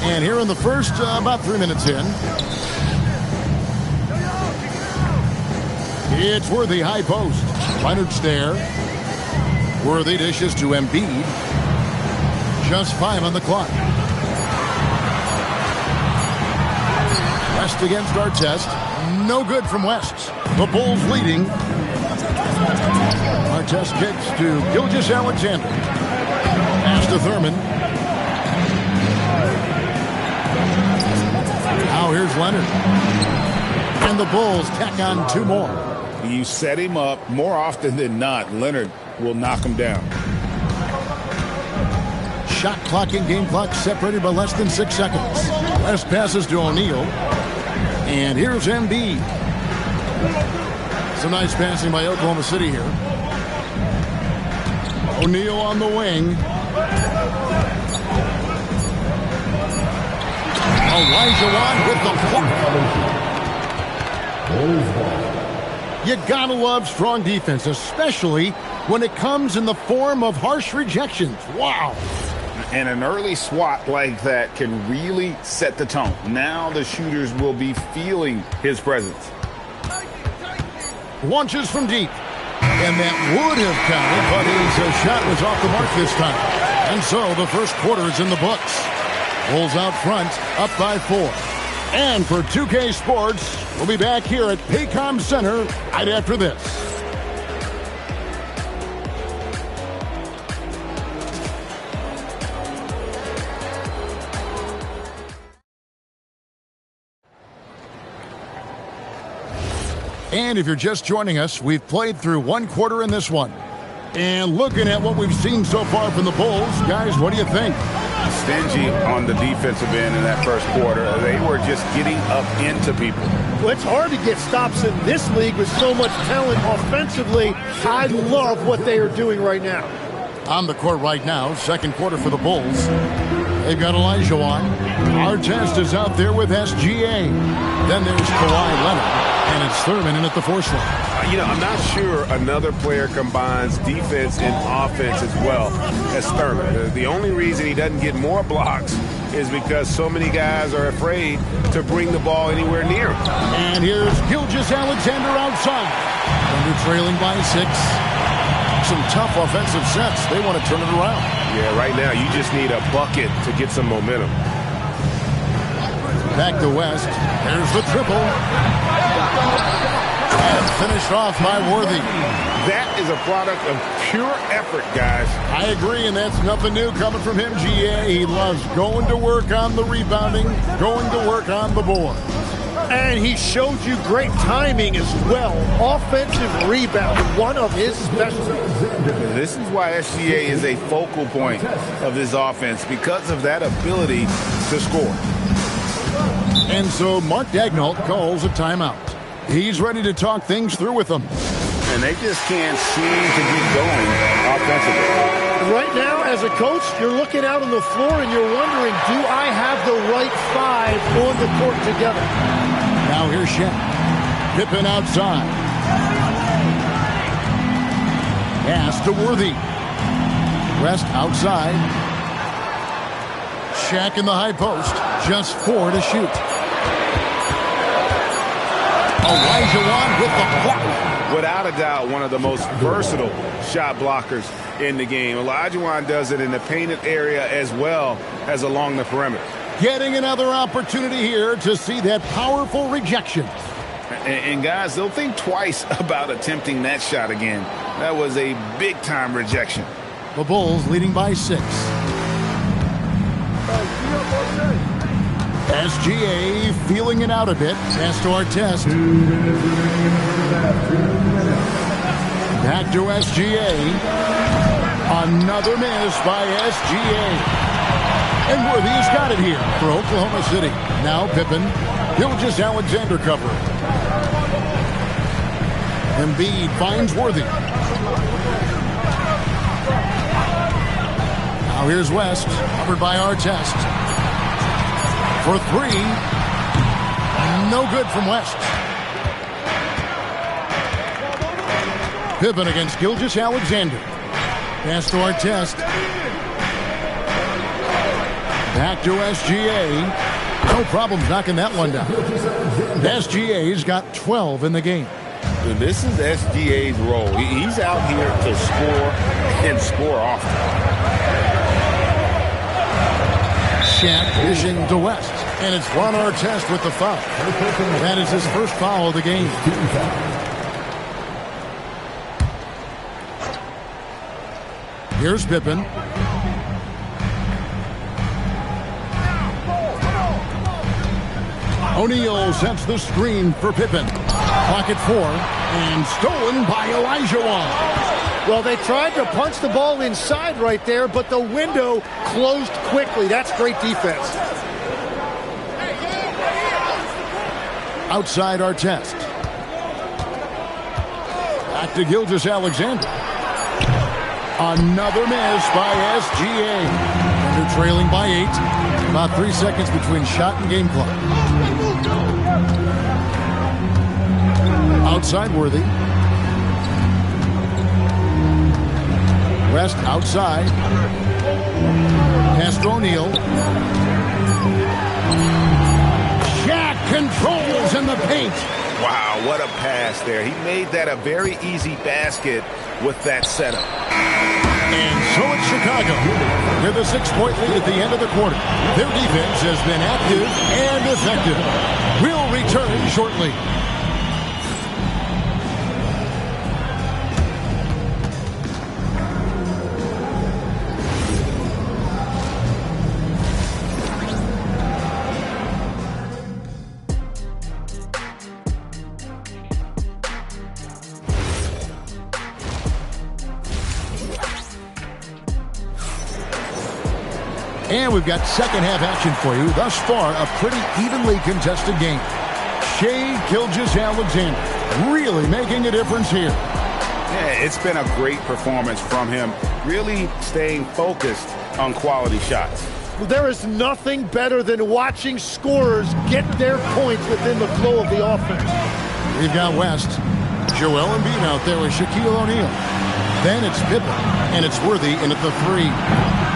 And here in the first, about 3 minutes in, it's Worthy high post. Leonard's there. Worthy dishes to Embiid. Just 5 on the clock. West against Artest. No good from West. The Bulls leading. Artest kicks to Gilgeous-Alexander. Pass to Thurman. Now here's Leonard. And the Bulls tack on 2 more.
You set him up, more often than not, Leonard will knock him down.
Shot clock and game clock separated by less than 6 seconds. West passes to O'Neal. And here's Embiid. Some nice passing by Oklahoma City here. O'Neal on the wing. Elijah Wan with the block. You gotta love strong defense, especially when it comes in the form of harsh rejections. Wow.
And an early swat like that can really set the tone. Now the shooters will be feeling his presence.
Launches from deep. And that would have counted, but his shot was off the mark this time. And so the first quarter is in the books. Bulls out front, up by 4. And for 2K Sports, we'll be back here at Paycom Center right after this. And if you're just joining us, we've played through 1 quarter in this one. And looking at what we've seen so far from the Bulls, guys, what do you think?
Stingy on the defensive end in that first quarter. They were just getting up into people.
Well, it's hard to get stops in this league with so much talent offensively. I love what they are doing right now.
On the court right now, second quarter for the Bulls. They've got Elijah Wan. Artest is out there with SGA. Then there's Kawhi Leonard. And it's Thurman in at the force line.
I'm not sure another player combines defense and offense as well as Thurman. The only reason he doesn't get more blocks is because so many guys are afraid to bring the ball anywhere near him.
And here's Gilgeous-Alexander outside. Under trailing by 6. Some tough offensive sets. They want to turn it around.
Yeah, right now you just need a bucket to get some momentum.
Back to West. There's the triple. And finished off by Worthy.
That is a product of pure effort, guys.
I agree, and that's nothing new coming from him, GA. He loves going to work on the rebounding, going to work on the board.
And he showed you great timing as well. Offensive rebound, one of his specialties.
This is why SGA is a focal point of this offense, because of that ability to score.
And so Mark Daigneault calls a timeout. He's ready to talk things through with them.
And they just can't seem to get going offensively.
Right now, as a coach, you're looking out on the floor and you're wondering, do I have the right five on the court together?
Now here's Shaq. Pippen outside. Pass to Worthy. West outside. Shaq in the high post. Just 4 to shoot. Elijah with the block.
Without a doubt, one of the most versatile shot blockers in the game. Elijah does it in the painted area as well as along the perimeter.
Getting another opportunity here to see that powerful rejection.
And guys, they'll think twice about attempting that shot again. That was a big-time rejection.
The Bulls leading by 6. SGA feeling it out a bit. Pass to Artest. Back to SGA. Another miss by SGA. And Worthy has got it here for Oklahoma City. Now Pippen. Gilgeous-Alexander covering. Embiid finds Worthy. Now here's West. Covered by Artest. For 3. No good from West. Pippen against Gilgeous-Alexander. Pass to Artest. Back to SGA. No problems knocking that one down. SGA's got 12 in the game.
This is SGA's role. He's out here to score and score often.
Shaq dishing to West. And it's Ron Artest with the foul. That is his first foul of the game. Here's Pippen. O'Neal sets the screen for Pippen. Pocket 4. And stolen by Elijah Wan.
Well, they tried to punch the ball inside right there, but the window closed quickly. That's great defense.
Outside Artest. Back to Gilgeous-Alexander. Another miss by SGA. And they're trailing by 8. About 3 seconds between shot and game clock. Outside Worthy. West outside. Pass to O'Neal. Shaq controls in the paint.
Wow, what a pass there. He made that a very easy basket with that setup.
And so it's Chicago with a 6-point lead at the end of the quarter. Their defense has been active and effective. We'll return shortly. And we've got second half action for you. Thus far, a pretty evenly contested game. Shai Gilgeous-Alexander really making a difference here.
Yeah, it's been a great performance from him, really staying focused on quality shots.
There is nothing better than watching scorers get their points within the flow of the offense.
We've got West. Joel Embiid out there with Shaquille O'Neal. Then it's Pippen, and it's Worthy in at the 3.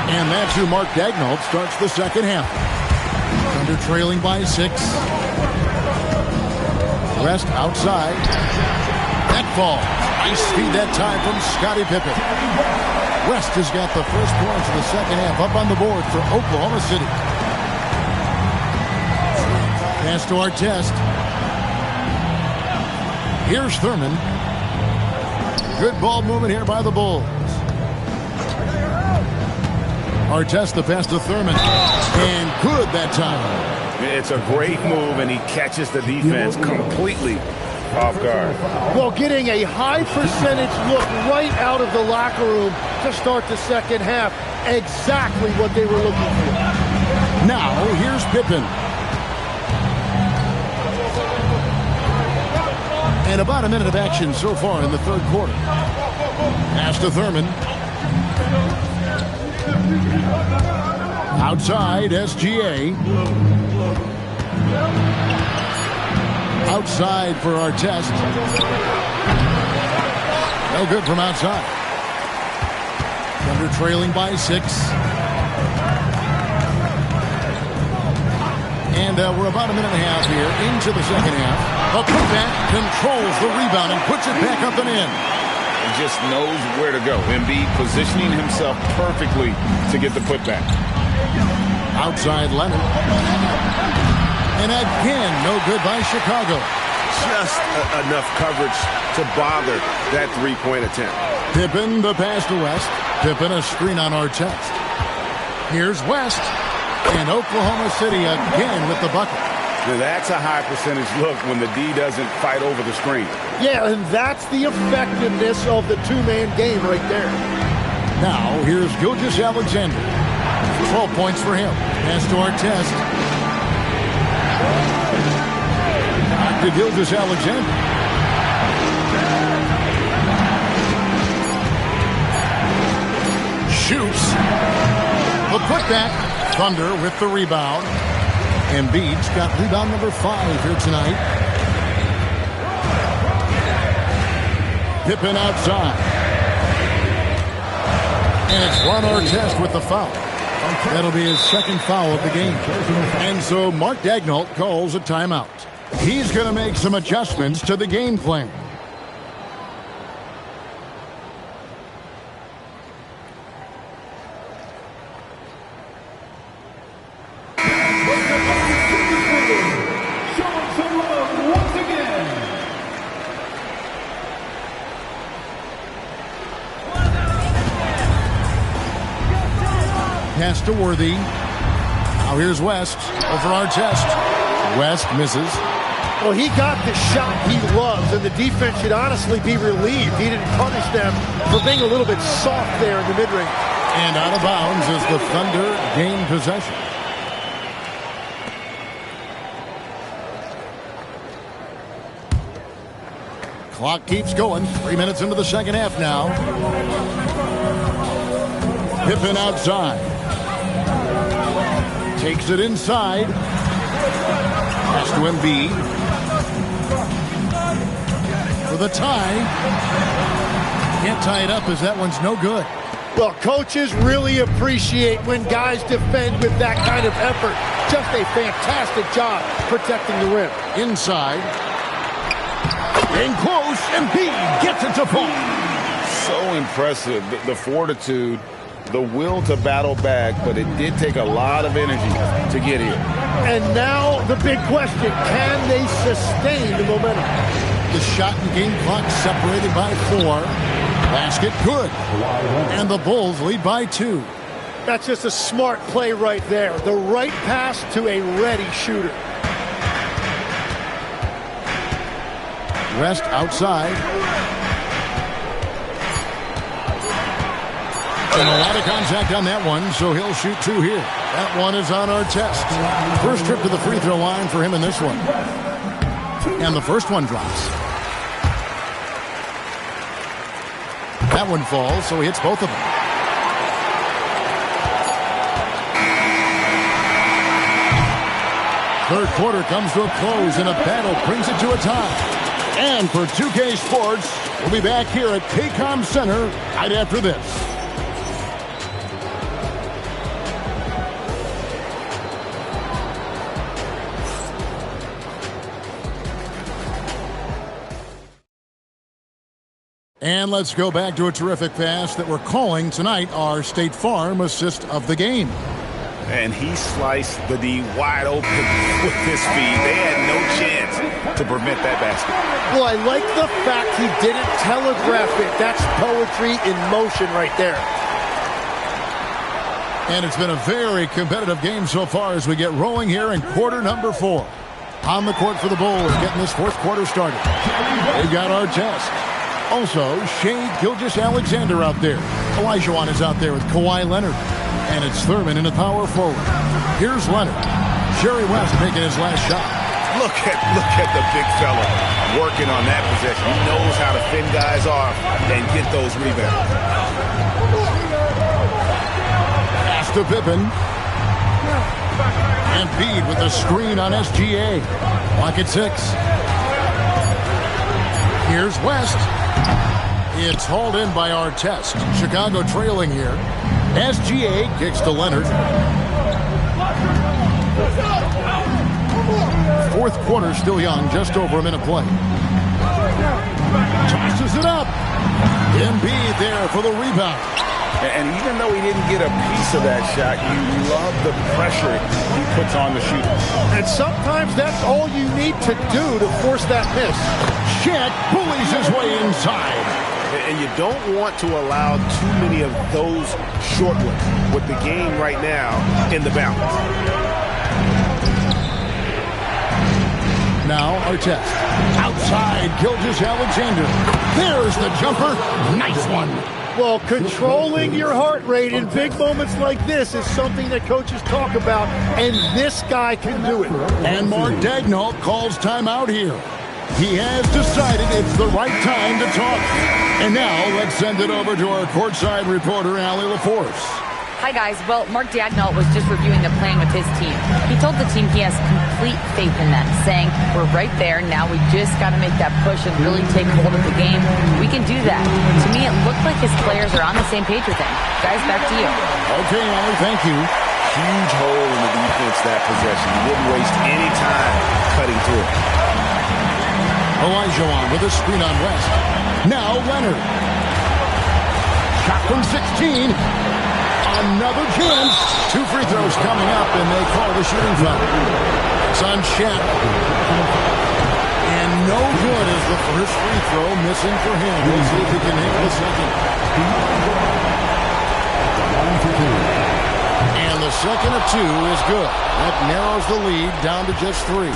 And that's who Mark Daigneault starts the second half. Thunder trailing by 6. West outside. That ball. Nice feed that time from Scottie Pippen. West has got the first points of the second half up on the board for Oklahoma City. Pass to Artest. Here's Thurman. Good ball movement here by the Bulls. Artest the pass to Thurman. And good that time.
It's a great move, and he catches the defense completely off guard.
Well, getting a high percentage look right out of the locker room to start the second half. Exactly what they were looking for.
Now, here's Pippen. And about a minute of action so far in the third quarter. Pass to Thurman. Outside, SGA. Outside for Artest. No good from outside. Thunder trailing by 6. And we're about a minute and a half here into the second half. A putback controls the rebound and puts it back up and in.
He just knows where to go. Embiid positioning himself perfectly to get the putback.
Outside Leonard. And again, no good by Chicago.
Just enough coverage to bother that three-point attempt.
Pippen, the pass to West. Pippen, a screen on Artest. Here's West. And Oklahoma City again with the bucket.
Now that's a high percentage look when the D doesn't fight over the screen.
Yeah, and that's the effectiveness of the two-man game right there.
Now, here's Gilgeous-Alexander. 12 points for him. Pass to Artest. Back to Gilgeous-Alexander. Shoots. The putback. Thunder with the rebound. Embiid's got rebound number 5 here tonight. Pippen outside. And it's Ron Artest with the foul. That'll be his second foul of the game. And so Mark Daigneault calls a timeout. He's going to make some adjustments to the game plan. Pass to Worthy. Now here's West over Artest. West misses.
Well, he got the shot he loves, and the defense should honestly be relieved. He didn't punish them for being a little bit soft there in the mid-range.
And out of bounds as the Thunder gain possession. Clock keeps going. 3 minutes into the second half now. Pippen outside. Takes it inside. Pass to Embiid. For the tie. Can't tie it up as that one's no good.
Well, coaches really appreciate when guys defend with that kind of effort. Just a fantastic job protecting the rim.
Inside. In close, Embiid gets it to fall.
So impressive, the fortitude, the will to battle back, but it did take a lot of energy to get here.
And now the big question, can they sustain the momentum?
The shot and game clock separated by 4. Basket good. And the Bulls lead by 2.
That's just a smart play right there. The right pass to a ready shooter.
West outside. And a lot of contact on that one, so he'll shoot 2 here. That one is on Artest. First trip to the free throw line for him in this one. And the first one drops. That one falls, so he hits both of them. Third quarter comes to a close, and a battle brings it to a tie. And for 2K Sports, we'll be back here at KCOM Center right after this. And let's go back to a terrific pass that we're calling tonight our State Farm assist of the game.
And he sliced the D wide open with his feet. They had no chance to prevent that basket.
Well, I like the fact he didn't telegraph it. That's poetry in motion right there.
And it's been a very competitive game so far as we get rolling here in quarter number 4. On the court for the Bulls, getting this fourth quarter started. They've got Artest. Also, Shea Gilgeous-Alexander out there. Olajuwon is out there with Kawhi Leonard. And it's Thurman in the power forward. Here's Leonard. Jerry West making his last shot.
Look at the big fella working on that possession. He knows how to fend guys off and get those rebounds.
Pass to Pippen. And Embiid with a screen on SGA. Clock at 6. Here's West. It's hauled in by Artest. Chicago trailing here. SGA kicks to Leonard. Fourth quarter still young, just over a minute play. Tosses it up. Embiid there for the rebound.
And even though he didn't get a piece of that shot, you love the pressure he puts on the shooter.
And sometimes that's all you need to do to force that miss.
Chet bullies his way inside.
And you don't want to allow too many of those short ones with the game right now in the balance.
Now Artest. Outside, Gilgeous-Alexander. There's the jumper. Nice one.
Well, controlling your heart rate in big moments like this is something that coaches talk about, and this guy can do it.
And Mark Daigneault calls timeout here. He has decided it's the right time to talk. And now let's send it over to our courtside reporter, Allie LaForce.
Hi, guys. Well, Mark Daigneault was just reviewing the plan with his team. He told the team he has complete faith in them, saying, we're right there. Now we just got to make that push and really take hold of the game. We can do that. To me, it looked like his players are on the same page with him. Guys, back to you.
Okay, Allie, thank you.
Huge hole in the defense that possession. He didn't waste any time cutting through it.
Olajuwon with a screen on West. Now Leonard. Shot from 16. Another chance. 2 free throws coming up, and they call the shooting foul. It's on Chet. And no good is the first free throw missing for him. We'll see if he can hit the second. And the second of 2 is good. That narrows the lead down to just 3.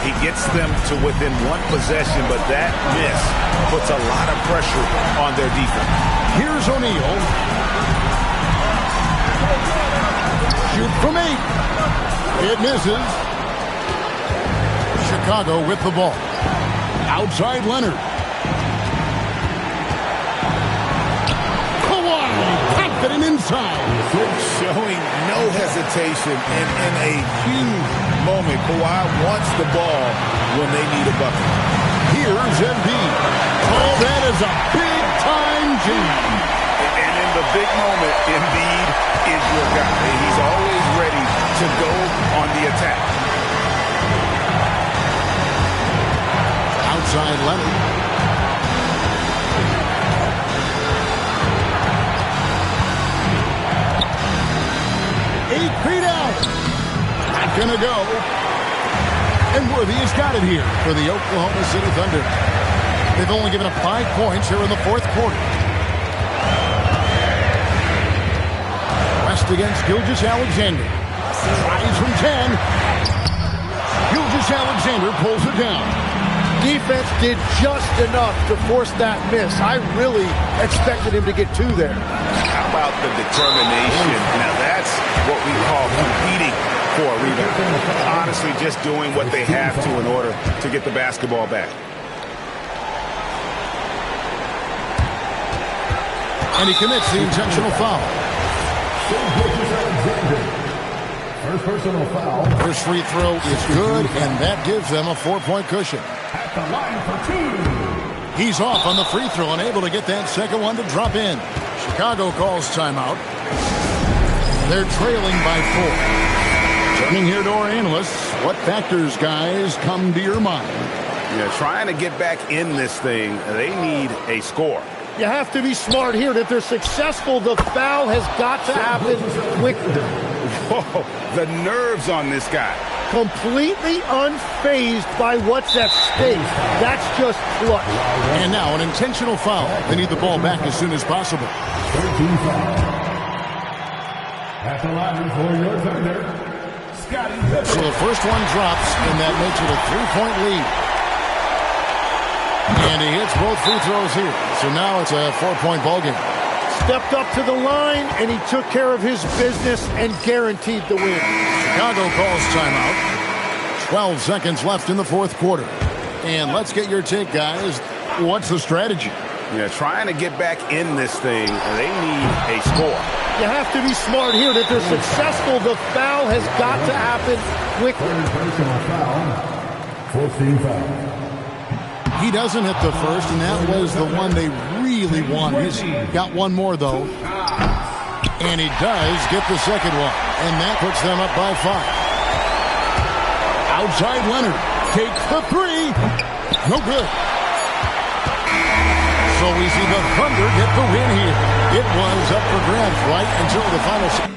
He gets them to within 1 possession, but that miss puts a lot of pressure on their defense.
Here's O'Neal. Shoot from 8. It misses. Chicago with the ball. Outside Leonard. Kawhi, confident inside.
Showing no hesitation and in a huge moment. Kawhi wants the ball when they need a bucket.
Here's Embiid. Oh, that is a big-time jam.
And in the big moment, Embiid is your guy. He's always ready to go on the attack.
Outside Leonard. Eight feet out. Not gonna go. And Worthy has got it here for the Oklahoma City Thunder. They've only given up 5 points here in the fourth quarter. West against Gilgeous-Alexander. Tries from 10. Gilgeous-Alexander pulls it down.
Defense did just enough to force that miss. I really expected him to get 2 there.
How about the determination? Now that's what we call competing for a rebound. Honestly, just doing what they have to in order to get the basketball back.
And he commits the intentional foul.
First personal foul.
First free throw is good, and that gives them a 4-point cushion.
At the line for 2.
He's off on the free throw and able to get that second one to drop in. Chicago calls timeout. They're trailing by 4. Turning here to our analysts, what factors, guys, come to your mind?
Yeah, trying to get back in this thing, they need a score.
You have to be smart here. If they're successful, the foul has got to happen quickly.
Whoa, the nerves on this guy.
Completely unfazed by what's at stake. That's just clutch.
And now an intentional foul. They need the ball back as soon as possible.
At the line for your defender, Scotty Pippen.
So the first one drops, and that makes it a 3-point lead. And he hits both free throws here. So now it's a 4-point ball game.
Stepped up to the line, and he took care of his business and guaranteed the win.
Chicago calls timeout. 12 seconds left in the fourth quarter. And let's get your take, guys. What's the strategy?
Yeah, trying to get back in this thing, they need a score.
You have to be smart here. If they're successful, the foul has got to happen quickly.
Personal foul. 14 foul.
He doesn't hit the first, and that was the one they really wanted. He's got one more, though. And he does get the second one. And that puts them up by 5. Outside Leonard. Takes the three. No good. So we see the Thunder get the win here. It was up for grabs right until the final.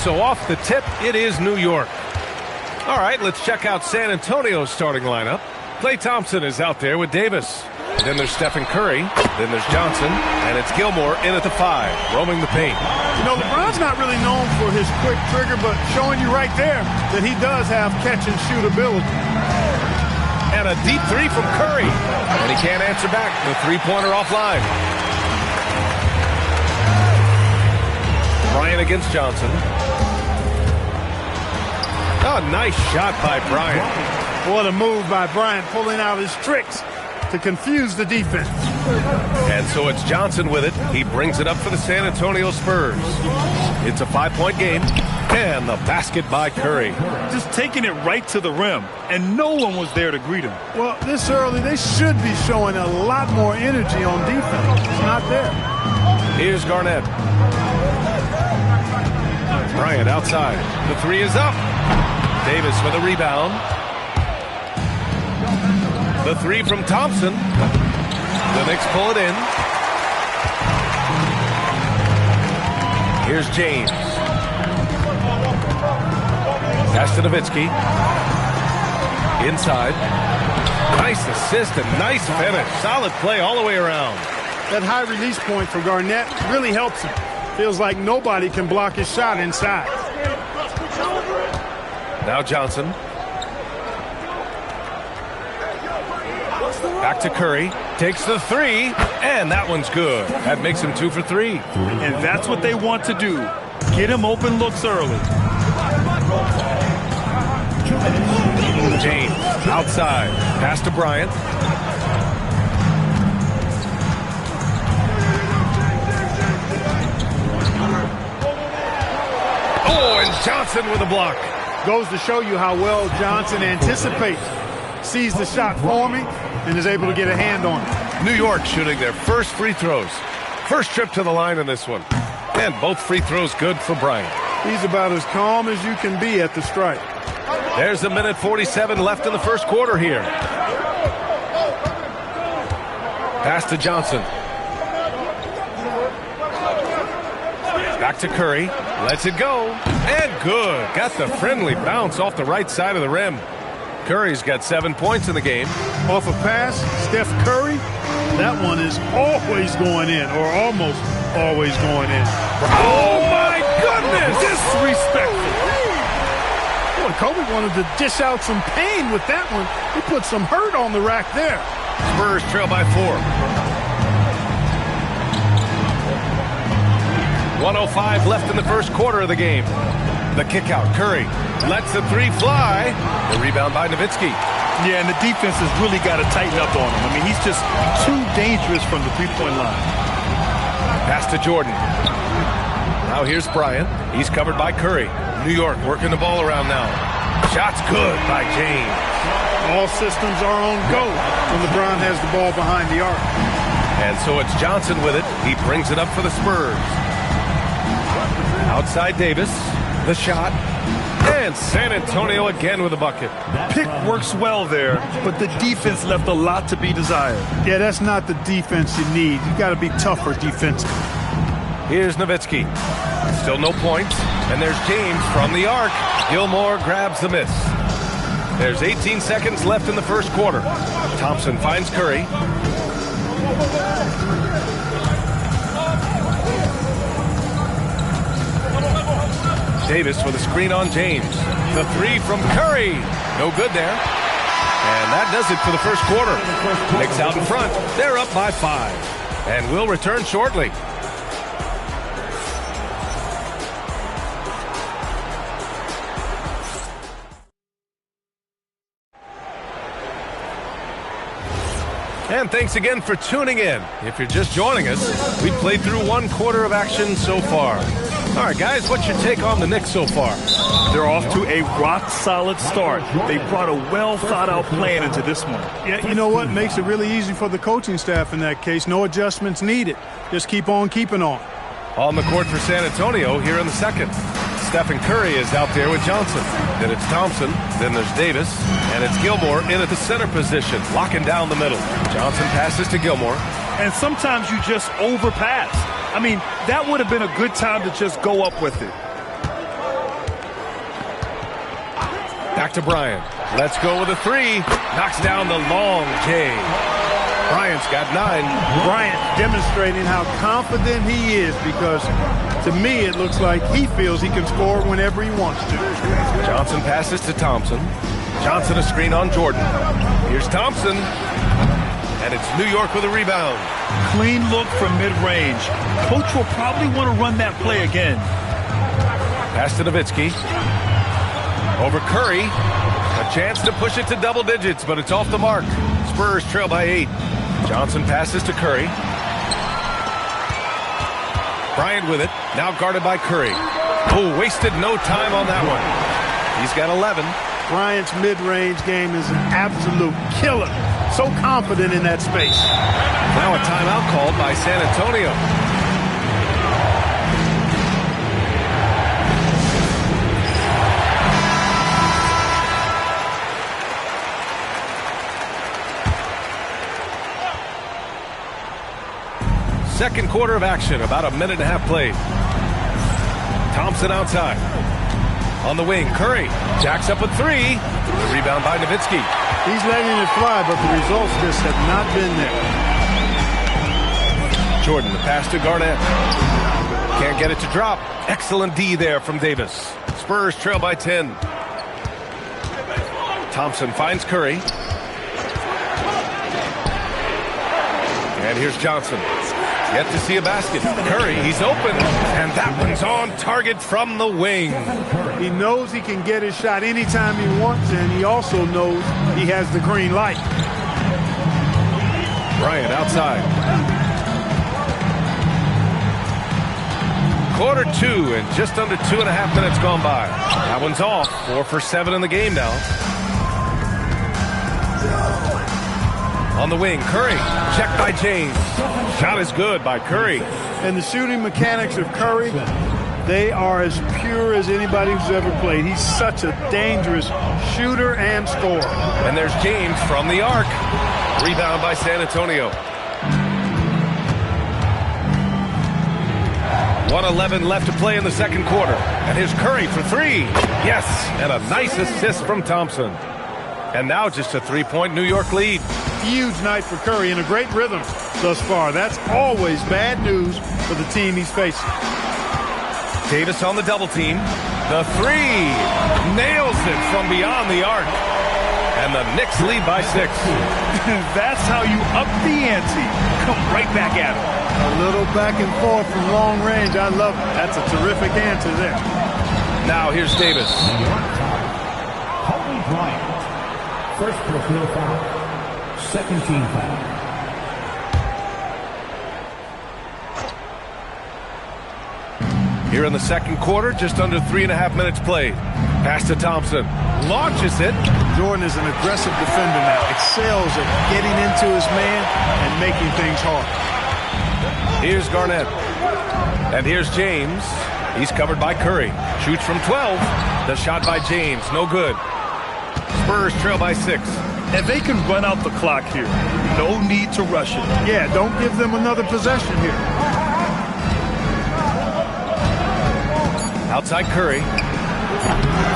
so off the tip, it is New York. All right, let's check out San Antonio's starting lineup. Klay Thompson is out there with Davis. Then there's Stephen Curry. Then there's Johnson. And it's Gilmore in at the 5, roaming the paint.
You know, LeBron's not really known for his quick trigger, but showing you right there that he does have catch-and-shoot ability.
And a deep 3 from Curry. And he can't answer back. The three-pointer offline. Bryant against Johnson. Oh, nice shot by Bryant.
What a move by Bryant, pulling out his tricks to confuse the defense.
And so it's Johnson with it. He brings it up for the San Antonio Spurs. It's a 5-point game. And the basket by Curry.
Just taking it right to the rim, and no one was there to greet him.
Well, this early, they should be showing a lot more energy on defense. It's not there.
Here's Garnett. Bryant outside. The 3 is up. Davis with a rebound. The 3 from Thompson. The Knicks pull it in. Here's James. Pass to Nowitzki. Inside. Nice assist and nice finish. Solid play all the way around.
That high release point for Garnett really helps him. Feels like nobody can block his shot inside.
Now Johnson. Back to Curry. Takes the 3. And that one's good. That makes him 2 for 3.
And that's what they want to do. Get him open looks early.
James outside. Pass to Bryant. Oh, and Johnson with a block.
Goes to show you how well Johnson anticipates. Sees the shot forming and is able to get a hand on it.
New York shooting their first free throws. First trip to the line in this one. And both free throws good for Bryant.
He's about as calm as you can be at the strike.
There's a minute 47 left in the first quarter here. Pass to Johnson. Back to Curry. Lets it go. And good. Got the friendly bounce off the right side of the rim. Curry's got 7 points in the game.
Off a pass, Steph Curry, that one is always going in, or almost always going in.
Oh, my goodness! Disrespectful.
Boy, Kobe wanted to dish out some pain with that one. He put some hurt on the rack there.
Spurs trail by 4. 1:05 left in the first quarter of the game. The kick out. Curry lets the 3 fly. The rebound by Nowitzki.
Yeah, and the defense has really got to tighten up on him. I mean, he's just too dangerous from the three-point line.
Pass to Jordan. Now here's Bryant. He's covered by Curry. New York working the ball around now. Shot's good by James.
All systems are on go when LeBron has the ball behind the arc.
And so it's Johnson with it. He brings it up for the Spurs. Outside Davis. The shot. And San Antonio again with a bucket.
Pick works well there, but the defense left a lot to be desired.
Yeah, that's not the defense you need. You got to be tougher defensively.
Here's Nowitzki. Still no points. And there's James from the arc. Gilmore grabs the miss. There's 18 seconds left in the first quarter. Thompson finds Curry. Davis with a screen on James. The 3 from Curry. No good there. And that does it for the first quarter. Knicks out in front. They're up by 5. And we'll return shortly. And thanks again for tuning in. If you're just joining us, we've played through 1 quarter of action so far. All right, guys, what's your take on the Knicks so far?
They're off to a rock-solid start. They brought a well-thought-out plan into this one.
Yeah, you know what? Makes it really easy for the coaching staff in that case. No adjustments needed. Just keep on keeping on.
On the court for San Antonio here in the second. Stephen Curry is out there with Johnson. Then it's Thompson. Then there's Davis. And it's Gilmore in at the center position, locking down the middle. Johnson passes to Gilmore.
And sometimes you just overpass. I mean, that would have been a good time to just go up with it.
Back to Bryant. Let's go with a three. Knocks down the long J. Bryant's got 9.
Bryant demonstrating how confident he is, because to me it looks like he feels he can score whenever he wants to.
Johnson passes to Thompson. Johnson a screen on Jordan. Here's Thompson. And it's New York with a rebound.
Clean look from mid-range. Coach will probably want to run that play again.
Pass to Nowitzki. Over Curry. A chance to push it to double digits, but it's off the mark. Spurs trail by 8. Johnson passes to Curry. Bryant with it. Now guarded by Curry. Oh, wasted no time on that one. He's got 11.
Bryant's mid-range game is an absolute killer. So confident in that space.
Now a timeout called by San Antonio. Second quarter of action, about a minute and a half played. Thompson outside. On the wing, Curry jacks up a 3. The rebound by Nowitzki.
He's letting it fly, but the results just have not been there.
Jordan, the pass to Garnett. Can't get it to drop. Excellent D there from Davis. Spurs trail by 10. Thompson finds Curry. And here's Johnson. Yet to see a basket. Curry, he's open. And that one's on target from the wing.
He knows he can get his shot anytime he wants, and he also knows he has the green light.
Bryant outside. Quarter 2 and just under 2.5 minutes gone by. That one's off. 4 for 7 in the game now. On the wing, Curry. Checked by James. Shot is good by Curry.
And the shooting mechanics of Curry, they are as pure as anybody who's ever played. He's such a dangerous shooter and scorer.
And there's James from the arc. Rebound by San Antonio. 1:11 left to play in the second quarter. And here's Curry for 3. Yes, and a nice assist from Thompson. And now just a 3-point New York lead.
Huge night for Curry and a great rhythm thus far. That's always bad news for the team he's facing.
Davis on the double team. The 3. Nails it from beyond the arc. And the Knicks lead by 6.
That's how you up the ante. Come right back at him. A little back and forth from long range. I love it. That's a terrific answer there.
Now here's Davis.
Kobe Bryant. First personal foul. Second team foul.
Here in the second quarter, just under 3.5 minutes played. Pass to Thompson. Launches it.
Jordan is an aggressive defender now. Excels at getting into his man and making things hard.
Here's Garnett. And here's James. He's covered by Curry. Shoots from 12. The shot by James. No good. Spurs trail by 6.
And they can run out the clock here. No need to rush it. Yeah, don't give them another possession here.
Outside Curry.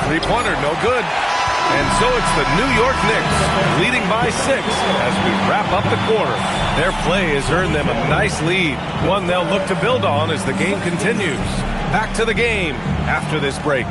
Three-pointer, no good. And so it's the New York Knicks leading by 6 as we wrap up the quarter. Their play has earned them a nice lead, one they'll look to build on as the game continues. Back to the game after this break.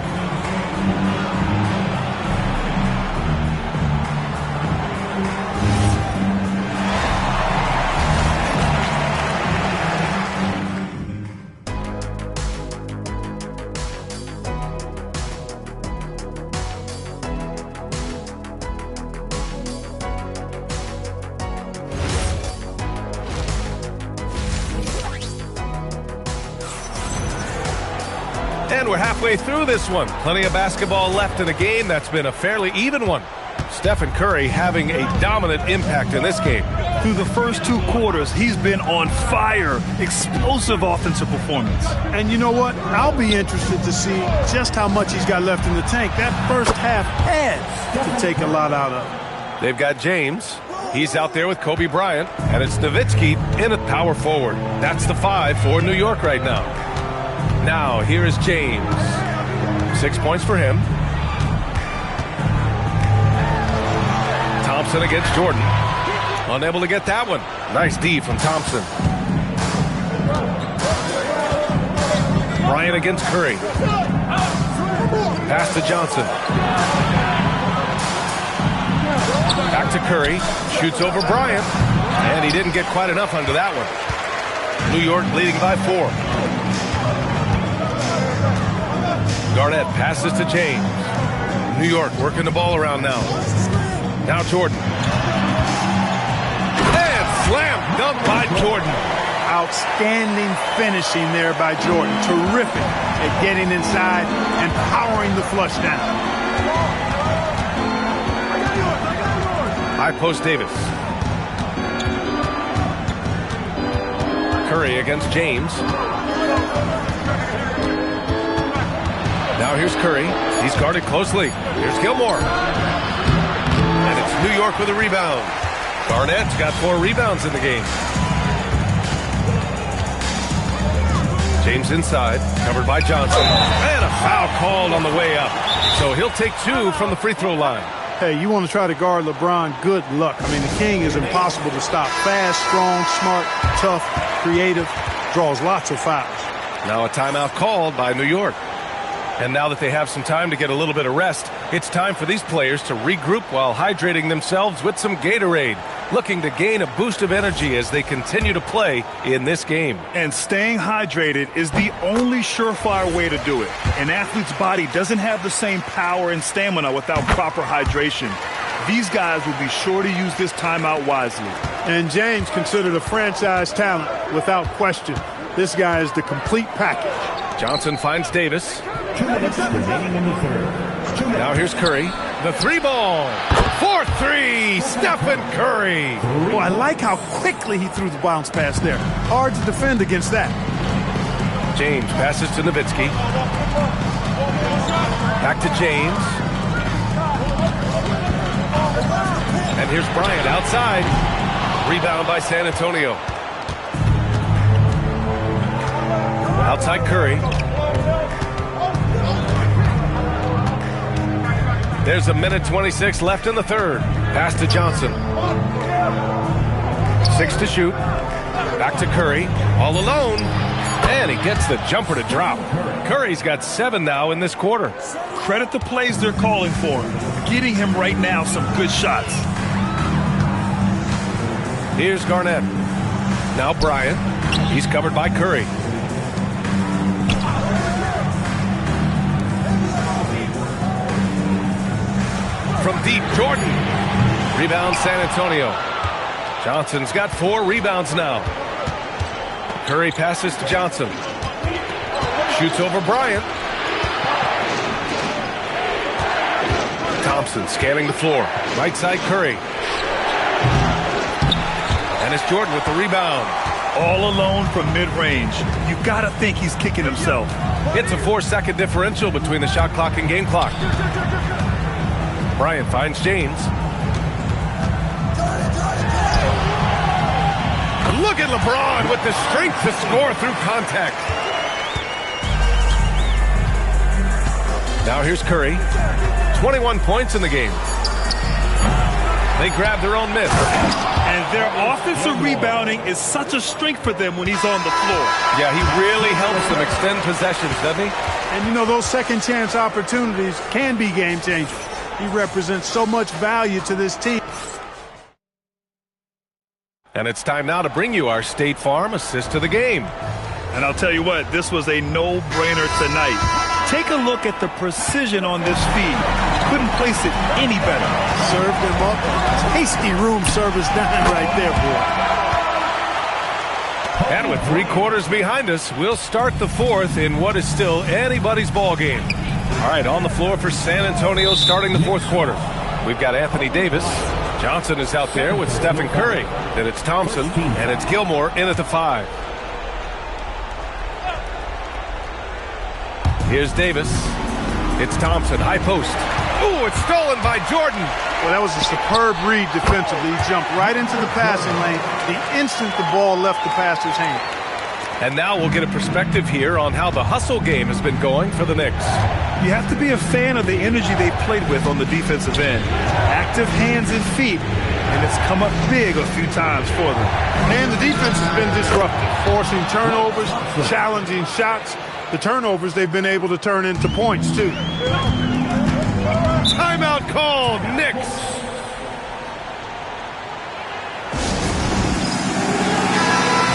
And we're halfway through this one. Plenty of basketball left in a game that's been a fairly even one. Stephen Curry having a dominant impact in this game.
Through the first 2 quarters, he's been on fire. Explosive offensive performance. And you know what? I'll be interested to see just how much he's got left in the tank. That first half had to take a lot out of it.
They've got James. He's out there with Kobe Bryant. And it's Nowitzki in at power forward. That's the 5 for New York right now. Now, here is James. 6 points for him. Thompson against Jordan. Unable to get that one. Nice D from Thompson. Bryant against Curry. Pass to Johnson. Back to Curry. Shoots over Bryant. And he didn't get quite enough under that one. New York leading by 4. Garnett passes to James. New York working the ball around now. Now Jordan. And slam dunk by Jordan.
Outstanding finishing there by Jordan. Terrific at getting inside and powering the flush down.
High post Davis. Curry against James. Now here's Curry. He's guarded closely. Here's Gilmore. And it's New York with a rebound. Garnett's got 4 rebounds in the game. James inside, covered by Johnson. And a foul called on the way up. So he'll take 2 from the free throw line.
Hey, you want to try to guard LeBron, good luck. I mean, the King is impossible to stop. Fast, strong, smart, tough, creative, draws lots of fouls.
Now a timeout called by New York. And now that they have some time to get a little bit of rest, it's time for these players to regroup while hydrating themselves with some Gatorade, looking to gain a boost of energy as they continue to play in this game.
And staying hydrated is the only surefire way to do it. An athlete's body doesn't have the same power and stamina without proper hydration. These guys will be sure to use this timeout wisely.
And James considered a franchise talent without question. This guy is the complete package.
Johnson finds Davis.
2 minutes remaining in the third.
Now here's Curry. The 3-ball. 4-3. Stephen Curry.
Oh, I like how quickly he threw the bounce pass there. Hard to defend against that.
James passes to Nowitzki. Back to James. And here's Bryant outside. Rebound by San Antonio. Outside Curry. There's 1:26 left in the third. Pass to Johnson. 6 to shoot. Back to Curry. All alone. And he gets the jumper to drop. Curry's got 7 now in this quarter.
Credit the plays they're calling for. Getting him right now some good shots.
Here's Garnett. Now Bryant. He's covered by Curry. From deep, Jordan. Rebound, San Antonio. Johnson's got 4 rebounds now. Curry passes to Johnson. Shoots over Bryant. Thompson scanning the floor. Right side, Curry. And it's Jordan with the rebound.
All alone from mid-range. You gotta think he's kicking himself.
It's a 4-second differential between the shot clock and game clock. Bryant finds James. Look at LeBron with the strength to score through contact. Now here's Curry. 21 points in the game. They grab their own miss.
And their offensive rebounding is such a strength for them when he's on the floor.
Yeah, he really helps them extend possessions, doesn't he?
And you know, those second chance opportunities can be game changers. He represents so much value to this team.
And it's time now to bring you our State Farm assist to the game.
And I'll tell you what, this was a no-brainer tonight. Take a look at the precision on this feed. Couldn't place it any better.
Served him up. Tasty room service dime right there, boy.
And with 3 quarters behind us, we'll start the 4th in what is still anybody's ball game. All right, on the floor for San Antonio starting the 4th quarter. We've got Anthony Davis. Johnson is out there with Stephen Curry. Then it's Thompson, and it's Gilmore in at the 5. Here's Davis. It's Thompson, high post. Ooh, it's stolen by Jordan.
Well, that was a superb read defensively. He jumped right into the passing lane the instant the ball left the passer's hand.
And now we'll get a perspective here on how the hustle game has been going for the Knicks.
You have to be a fan of the energy they played with on the defensive end. Active hands and feet, and it's come up big a few times for them.
And the defense has been disruptive, forcing turnovers, challenging shots. The turnovers they've been able to turn into points, too.
Timeout called, Knicks.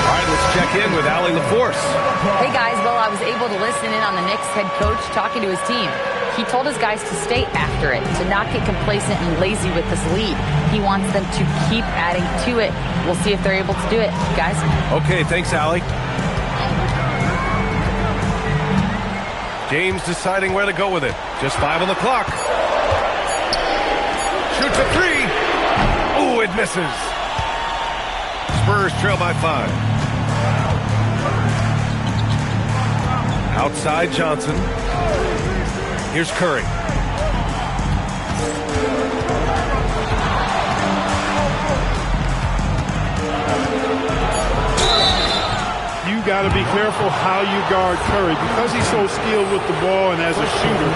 All right, let's check in with Allie LaForce.
Hey guys, well, I was able to listen in on the Knicks head coach talking to his team. He told his guys to stay after it, to not get complacent and lazy with this lead. He wants them to keep adding to it. We'll see if they're able to do it, guys.
Okay, thanks, Allie. James deciding where to go with it. Just 5 on the clock. Shoots a 3. Ooh, it misses. Spurs trail by 5. Outside Johnson. Here's Curry.
You got to be careful how you guard Curry. Because he's so skilled with the ball and as a shooter,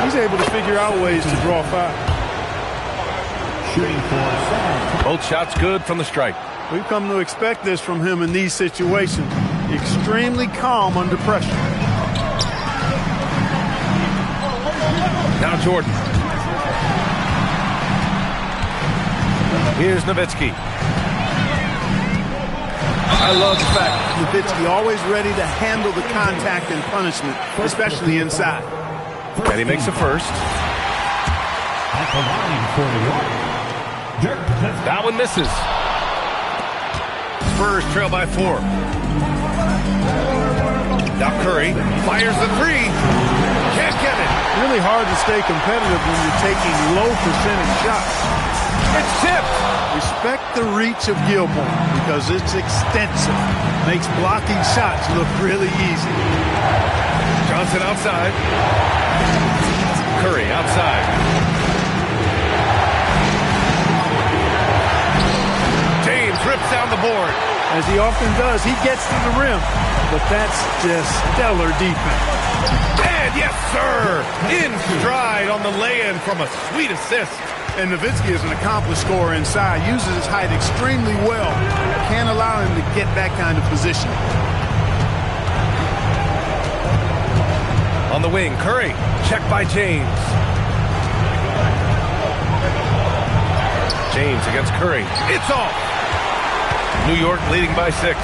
he's able to figure out ways to draw foul.
Shooting for 7.
Both shots good from the stripe.
We've come to expect this from him in these situations. Extremely calm under pressure.
Now Jordan. Here's Nowitzki.
I love the fact Nowitzki always ready to handle the contact and punishment, especially inside.
And he makes the first.
At the line for
that one misses. Spurs trail by 4. Now Curry fires the 3. Can't get it.
Really hard to stay competitive when you're taking low percentage shots.
It's tipped.
Respect the reach of Gilmore because it's extensive. Makes blocking shots look really easy.
Johnson outside. Curry outside. James rips down the board.
As he often does, he gets to the rim. But that's just stellar defense.
And yes, sir! In stride on the lay-in from a sweet assist.
And Nowitzki is an accomplished scorer inside. Uses his height extremely well. Can't allow him to get that kind of position.
On the wing, Curry. Check by James. James against Curry. It's off! New York leading by 6.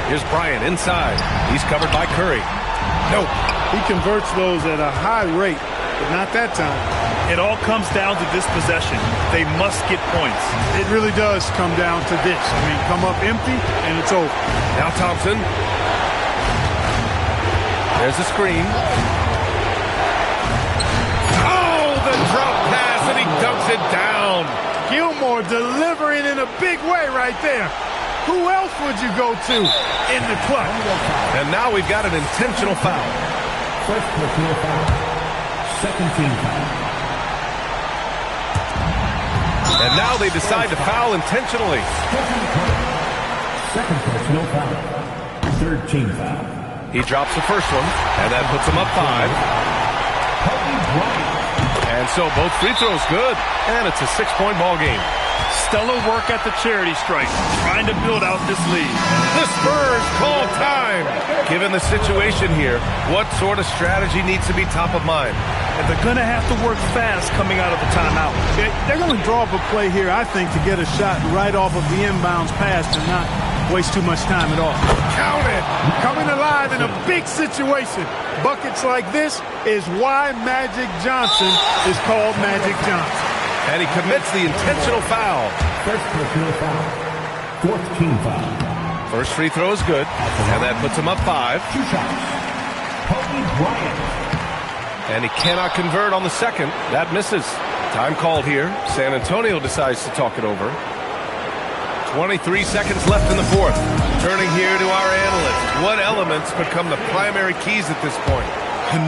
Here's Bryant inside. He's covered by Curry. Nope.
He converts those at a high rate, but not that time.
It all comes down to this possession. They must get points.
It really does come down to this. I mean, come up empty, and it's over.
Now Thompson. There's the screen. Oh, the drop pass, and he dunks it down.
Gilmore delivering in a big way right there. Who else would you go to in the clutch?
And now we've got an intentional foul.
First personal foul. Second team foul.
And now they decide to foul intentionally.
Second personal foul. Third team foul.
He drops the first one, and that puts him up 5. And so both free throws good, and it's a 6-point ball game.
Stellar work at the charity stripe, trying to build out this lead.
The Spurs call time. Given the situation here, what sort of strategy needs to be top of mind?
And they're going to have to work fast coming out of the timeout.
They're going to draw up a play here, I think, to get a shot right off of the inbounds pass and not waste too much time at all.
Count it.
Coming alive in a big situation. Buckets like this is why Magic Johnson is called Magic Johnson.
And he commits the intentional foul.
First personal foul. Fourth team foul.
First free throw is good, and that puts him up 5.
2 shots. Kobe Bryant.
And he cannot convert on the second. That misses. Time called here. San Antonio decides to talk it over. 23 seconds left in the fourth. Turning here to our analyst. What elements become the primary keys at this point?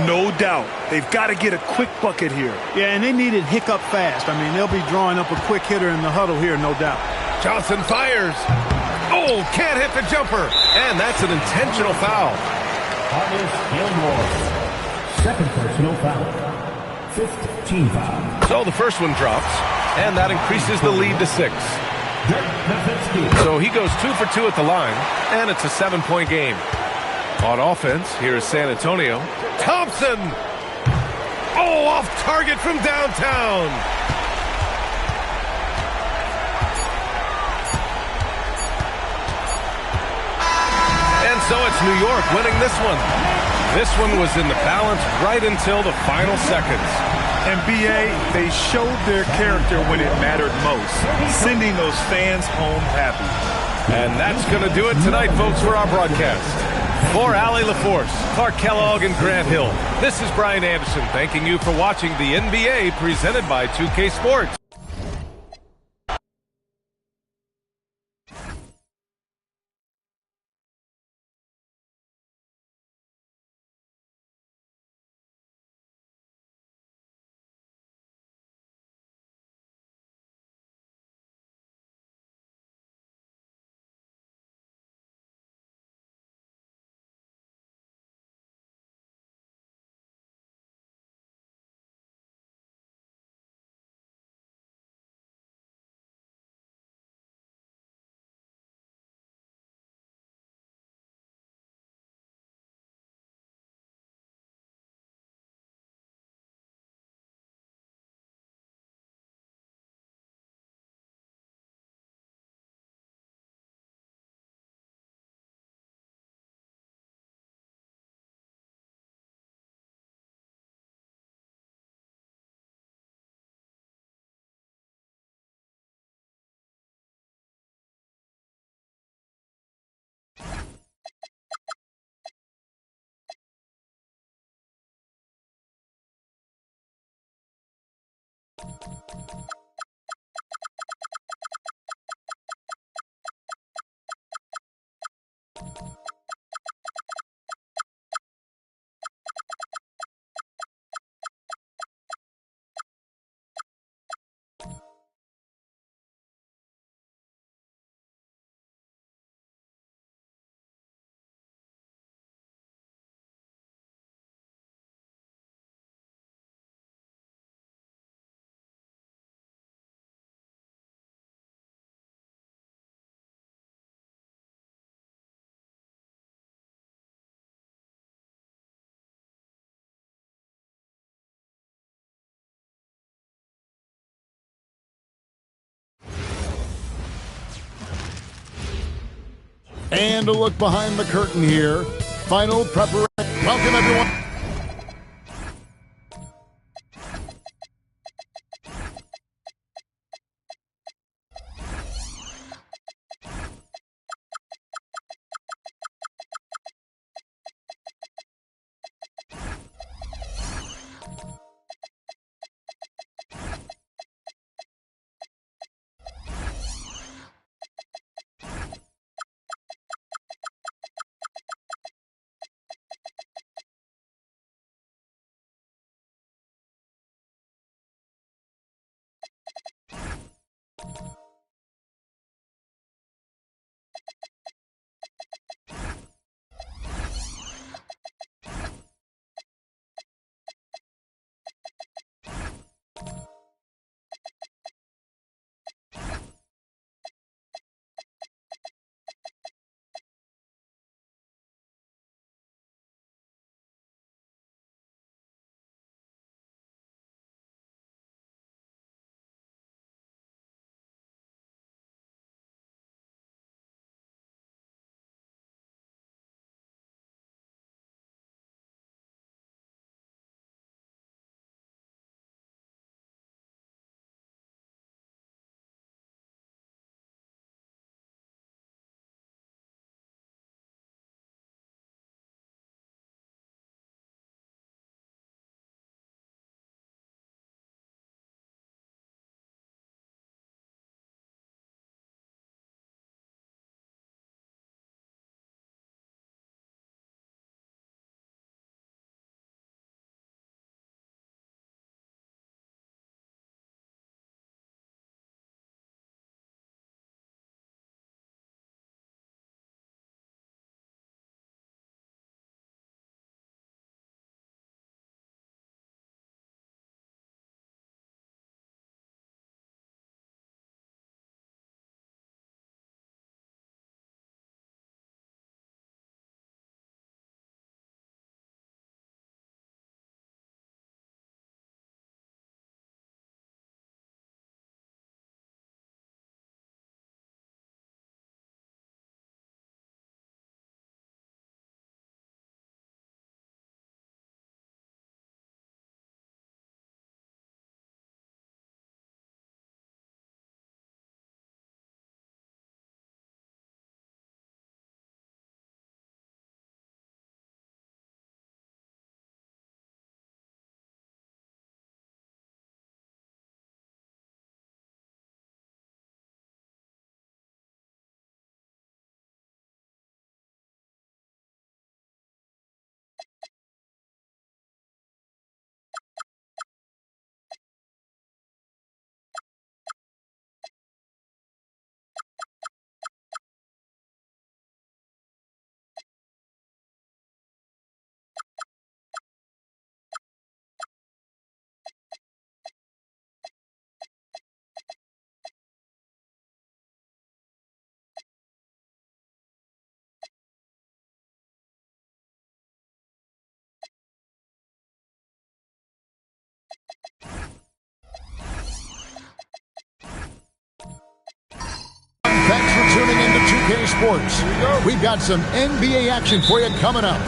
No doubt. They've got to get a quick bucket here.
Yeah, and they need it hiccup fast. I mean, they'll be drawing up a quick hitter in the huddle here, no doubt.
Johnson fires. Oh, can't hit the jumper. And that's an intentional foul.
Second personal foul. 15 foul.
So the first one drops, and that increases the lead to 6. So he goes 2 for 2 at the line, and it's a 7-point game. On offense, here is San Antonio. Thompson! Oh, off target from downtown. And so it's New York winning this one. This one was in the balance right until the final seconds.
And B.A., they showed their character when it mattered most, sending those fans home happy.
And that's going to do it tonight, folks, for our broadcast. For Allie LaForce, Clark Kellogg, and Grant Hill, this is Brian Anderson thanking you for watching the NBA presented by 2K Sports.
And a look behind the curtain here. Final preparation. Welcome, everyone. 2K Sports. We've got some NBA action for you coming up.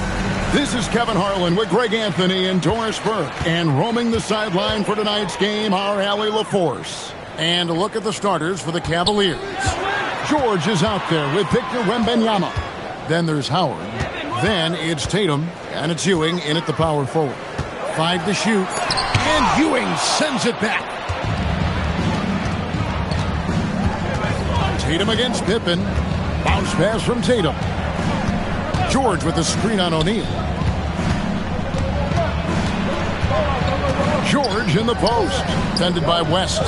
This is Kevin Harlan with Greg Anthony and Doris Burke. And roaming the sideline for tonight's game, our Allie LaForce. And a look at the starters for the Cavaliers. George is out there with Victor Wembanyama. Then there's Howard. Then it's Tatum. And it's Ewing in at the power forward. 5 to shoot. And Ewing sends it back. Tatum against Pippen. Bounce pass from Tatum. George with the screen on O'Neal. George in the post. Defended by West.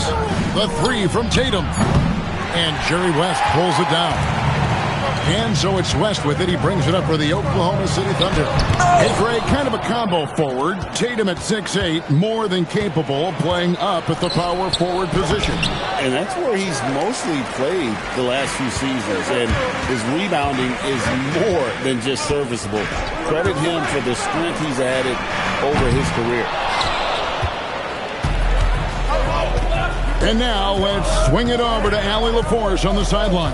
The 3 from Tatum. And Jerry West pulls it down. And so it's West with it. He brings it up for the Oklahoma City Thunder. Hey, Greg, kind of a combo forward. Tatum at 6'8", more than capable of playing up at the power forward position.
And that's where he's mostly played the last few seasons. And his rebounding is more than just serviceable. Credit him for the strength he's added over his career.
And now let's swing it over to Allie LaForce on the sideline.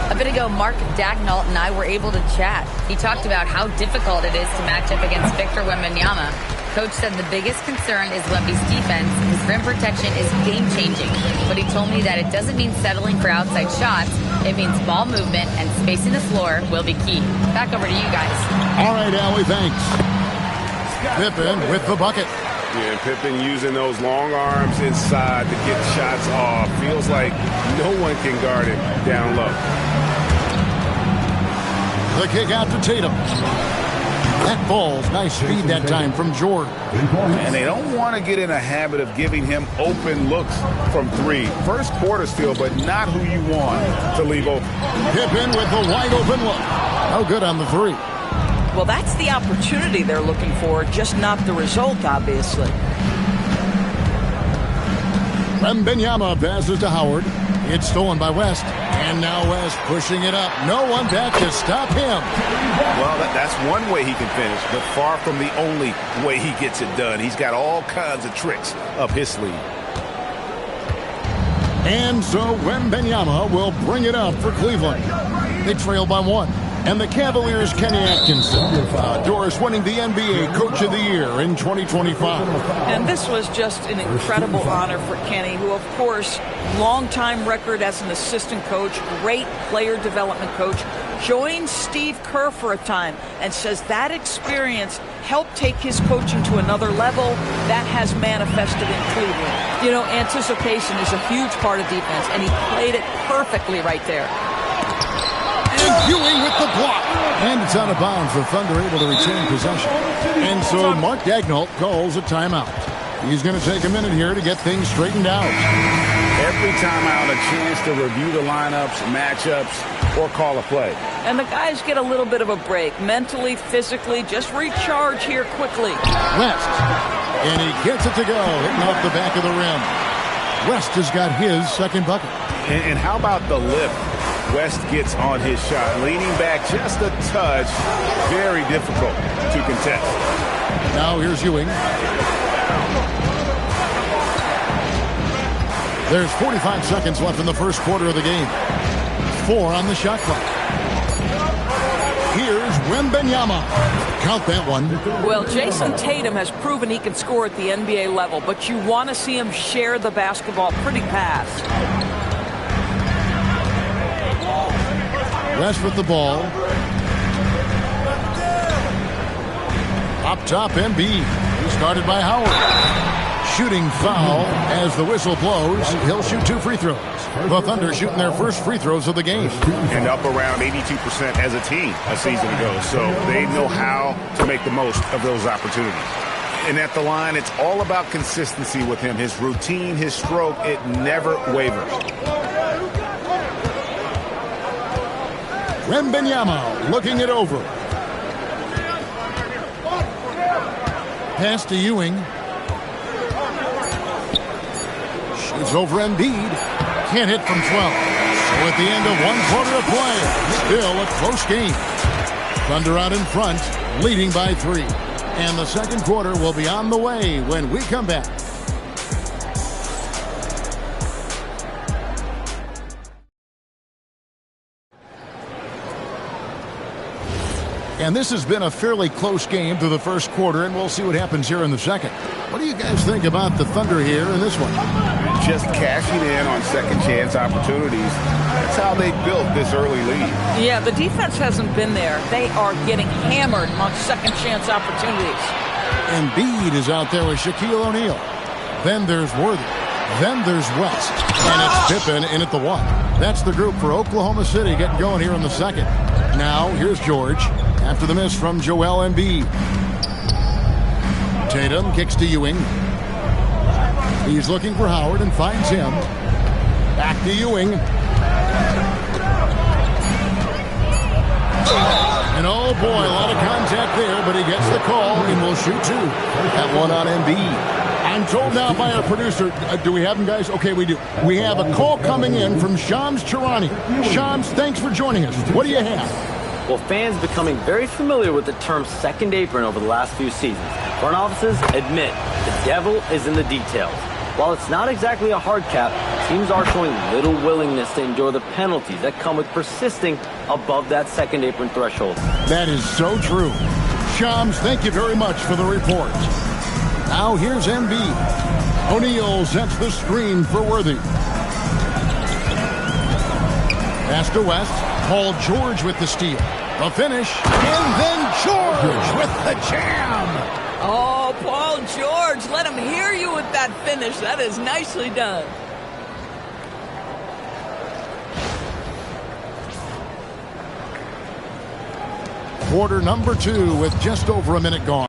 A bit ago, Mark Dagnall and I were able to chat. He talked about how difficult it is to match up against Victor Wembanyama. Coach said the biggest concern is Wemby's defense. His rim protection is game-changing. But he told me that it doesn't mean settling for outside shots. It means ball movement and spacing the floor will be key. Back over to you guys.
All right, Allie, thanks. Pippen with the bucket.
Yeah, Pippen using those long arms inside to get shots off. Feels like no one can guard him down low.
The kick out to Tatum. That falls. Nice speed that time from George.
And they don't want to get in a habit of giving him open looks from 3. First quarter still, but not who you want to leave open.
Pippen with the wide open look. No good on the 3.
Well, that's the opportunity they're looking for, just not the result, obviously.
Wembanyama passes to Howard. It's stolen by West. And now West pushing it up. No one back to stop him.
Well, that's one way he can finish, but far from the only way he gets it done. He's got all kinds of tricks up his sleeve.
And so Wembanyama will bring it up for Cleveland. They trail by 1. And the Cavaliers' Kenny Atkinson. Doris winning the NBA Coach of the Year in 2025.
And this was just an incredible honor for Kenny, who, of course, long-time record as an assistant coach, great player development coach, joined Steve Kerr for a time and says that experience helped take his coaching to another level. That has manifested in Cleveland. You know, anticipation is a huge part of defense, and he played it perfectly right there.
And Ewing with the block. And it's out of bounds. The Thunder able to retain possession. And so Mark Dagnall calls a timeout. He's going to take a minute here to get things straightened out.
Every timeout, a chance to review the lineups, matchups, or call a play.
And the guys get a little bit of a break. Mentally, physically, just recharge here quickly.
West. And he gets it to go. Hitting off the back of the rim. West has got his second bucket.
And how about the lift West gets on his shot? Leaning back just a touch. Very difficult to contest.
Now here's Ewing. There's 45 seconds left in the first quarter of the game. 4 on the shot clock. Here's Wembanyama. Count that one.
Well, Jason Tatum has proven he can score at the NBA level, but you want to see him share the basketball pretty fast.
West with the ball. Up top, Embiid. Started by Howard. Shooting foul as the whistle blows. He'll shoot 2 free throws. The Thunder shooting their first free throws of the game.
And up around 82% as a team a season ago. So they know how to make the most of those opportunities. And at the line, it's all about consistency with him. His routine, his stroke, it never wavers.
Wembanyama looking it over. Pass to Ewing. Shoots over Embiid. Can't hit from 12. So at the end of 1 quarter of play, still a close game. Thunder out in front, leading by 3. And the second quarter will be on the way when we come back. And this has been a fairly close game through the first quarter, and we'll see what happens here in the second. What do you guys think about the Thunder here in this one?
Just cashing in on second chance opportunities. That's how they built this early lead.
Yeah, the defense hasn't been there. They are getting hammered on second chance opportunities.
Embiid is out there with Shaquille O'Neal. Then there's Worthy. Then there's West. And it's Pippen in at the one. That's the group for Oklahoma City getting going here in the second. Now, here's George after the miss from Joel Embiid. Tatum kicks to Ewing. He's looking for Howard and finds him. Back to Ewing. And oh boy, a lot of contact there, but he gets the call and will shoot two. That one on Embiid. I'm told now by our producer, do we have him, guys? Okay, we do. We have a call coming in from Shams Charani. Shams, thanks for joining us. What do you have?
Well, fans becoming very familiar with the term second apron over the last few seasons. Front offices admit the devil is in the details. While it's not exactly a hard cap, teams are showing little willingness to endure the penalties that come with persisting above that second apron threshold.
That is so true. Shams, thank you very much for the report. Now here's Embiid. O'Neal sets the screen for Worthy. Pass to West. Paul George with the steal. The finish. And then George with the jam.
Oh, Paul George, let him hear you with that finish. That is nicely done.
Quarter number 2 with just over a minute gone.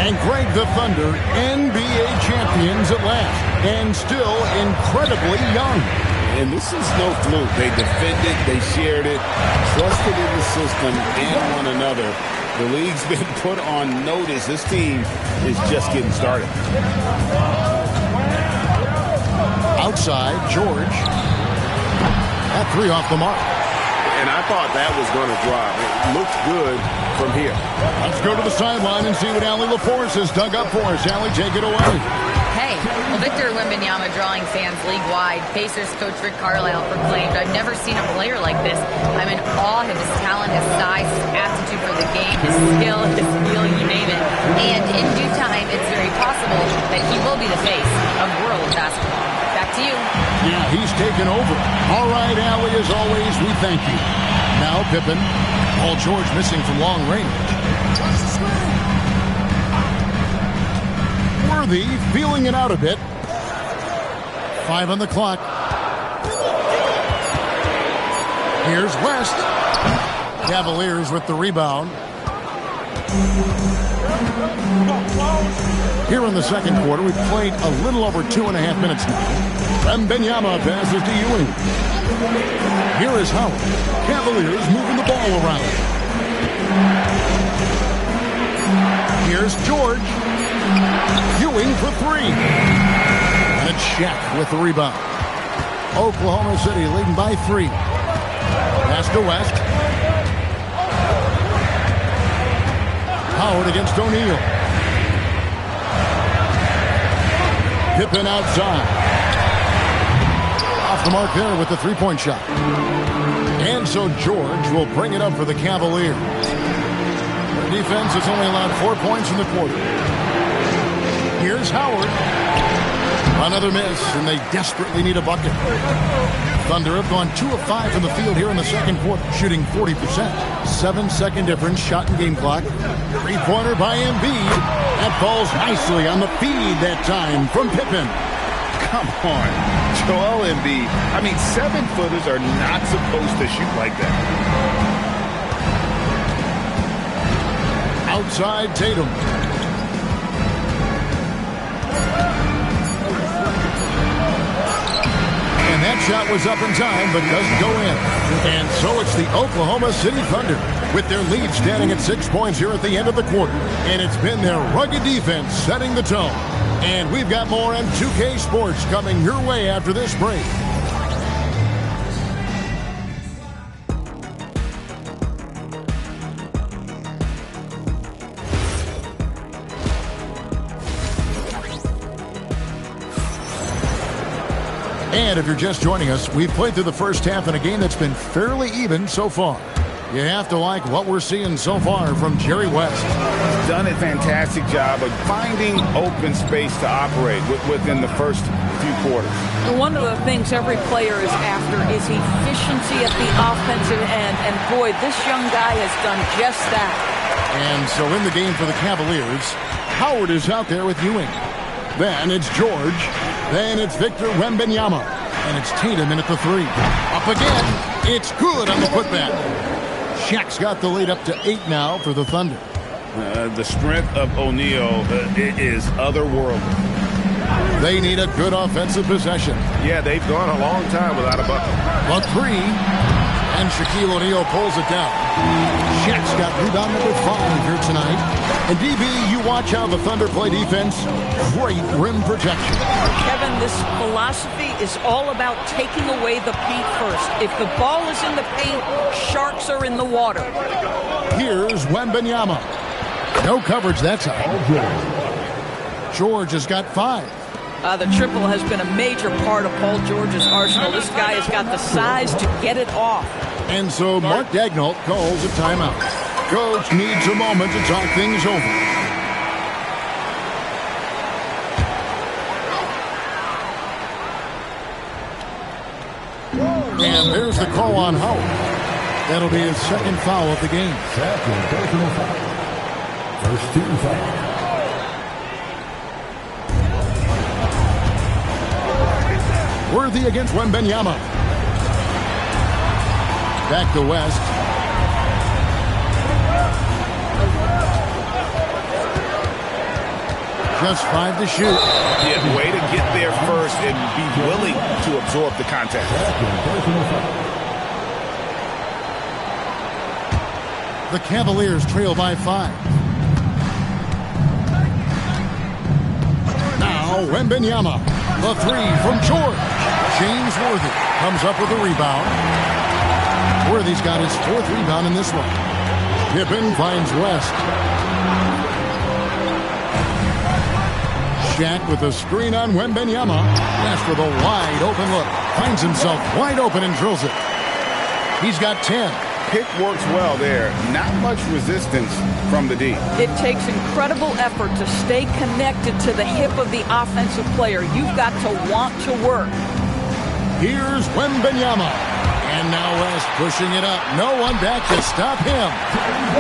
And Greg, the Thunder, NBA champions at last, and still incredibly young.
And this is no fluke. They defended, they shared it, trusted in the system and one another. The league's been put on notice. This team is just getting started.
Outside, George. That three off the mark.
And I thought that was going to drop. It looked good from here.
Let's go to the sideline and see what Allie LaForce has dug up for us. Allie, take it away.
Hey, well, Victor Wembanyama drawing fans league-wide. Pacers coach Rick Carlisle proclaimed, "I've never seen a player like this. I'm in awe of his talent, his size, his aptitude for the game, his skill, his feel, you name it. And in due time, it's very possible that he will be the face of world basketball." Back to you.
Yeah, he's taken over. All right, Allie, as always, we thank you. Now Pippen. Paul George missing from long range. Worthy feeling it out a bit. 5 on the clock. Here's West. Cavaliers with the rebound. Here in the second quarter, we've played a little over 2.5 minutes now. Wembanyama passes to Ewing. Here is Howard. Cavaliers moving the ball around. Here's George. Ewing for three. And it's Shaq with the rebound. Oklahoma City leading by 3. Pass to West. Howard against O'Neal. Pippen outside. Off the mark there with the three-point shot. And so George will bring it up for the Cavaliers. The defense has only allowed 4 points in the quarter. Here's Howard. Another miss, and they desperately need a bucket. Thunder have gone 2 of 5 from the field here in the second quarter, shooting 40%. 7-second difference, shot and game clock. Three-pointer by Embiid. That falls nicely on the feed that time from Pippen.
Come on, Joel Embiid. I mean, 7-footers are not supposed to shoot like that.
Outside Tatum. And that shot was up in time, but doesn't go in. And so it's the Oklahoma City Thunder with their lead standing at 6 points here at the end of the quarter. And it's been their rugged defense setting the tone. And we've got more on 2K Sports coming your way after this break. And if you're just joining us, we've played through the first half in a game that's been fairly even so far. You have to like what we're seeing so far from Jerry West.
He's done a fantastic job of finding open space to operate within the first few quarters.
And one of the things every player is after is efficiency at the offensive end. And boy, this young guy has done just that.
And so in the game for the Cavaliers, Howard is out there with Ewing. Then it's George. Then it's Victor Wembanyama. And it's Tatum in at the 3. Up again. It's good on the putback. Shaq's got the lead up to 8 now for the Thunder.
The strength of O'Neal is otherworldly.
They need a good offensive possession.
Yeah, they've gone a long time without a bucket.
A 3. And Shaquille O'Neal pulls it down. Shaq's got rebound number 5 here tonight. And DB, you watch how the Thunder play defense. Great rim protection.
Kevin, this philosophy is all about taking away the paint first. If the ball is in the paint, sharks are in the water.
Here's Wembanyama. No coverage that time. George has got 5.
The triple has been a major part of Paul George's arsenal. This guy has got the size to get it off.
And so Mark Daigneault calls a timeout. Coach needs a moment to talk things over. And there's the call on Howard. That'll be his second foul of the game.
Second personal foul. First team foul.
Worthy against Wembanyama. Back to West. Just 5 to shoot.
Yeah, way to get there first and be willing to absorb the contact.
The Cavaliers trail by 5. Now Wembanyama. The 3 from George. James Worthy comes up with a rebound. Worthy's got his 4th rebound in this one. Pippen finds West. Shaq with a screen on Wembanyama. West with a wide open look. Finds himself wide open and drills it. He's got 10.
Pick works well there. Not much resistance from the D.
It takes incredible effort to stay connected to the hip of the offensive player. You've got to want to work.
Here's Wembanyama. And now West pushing it up. No one back to stop him.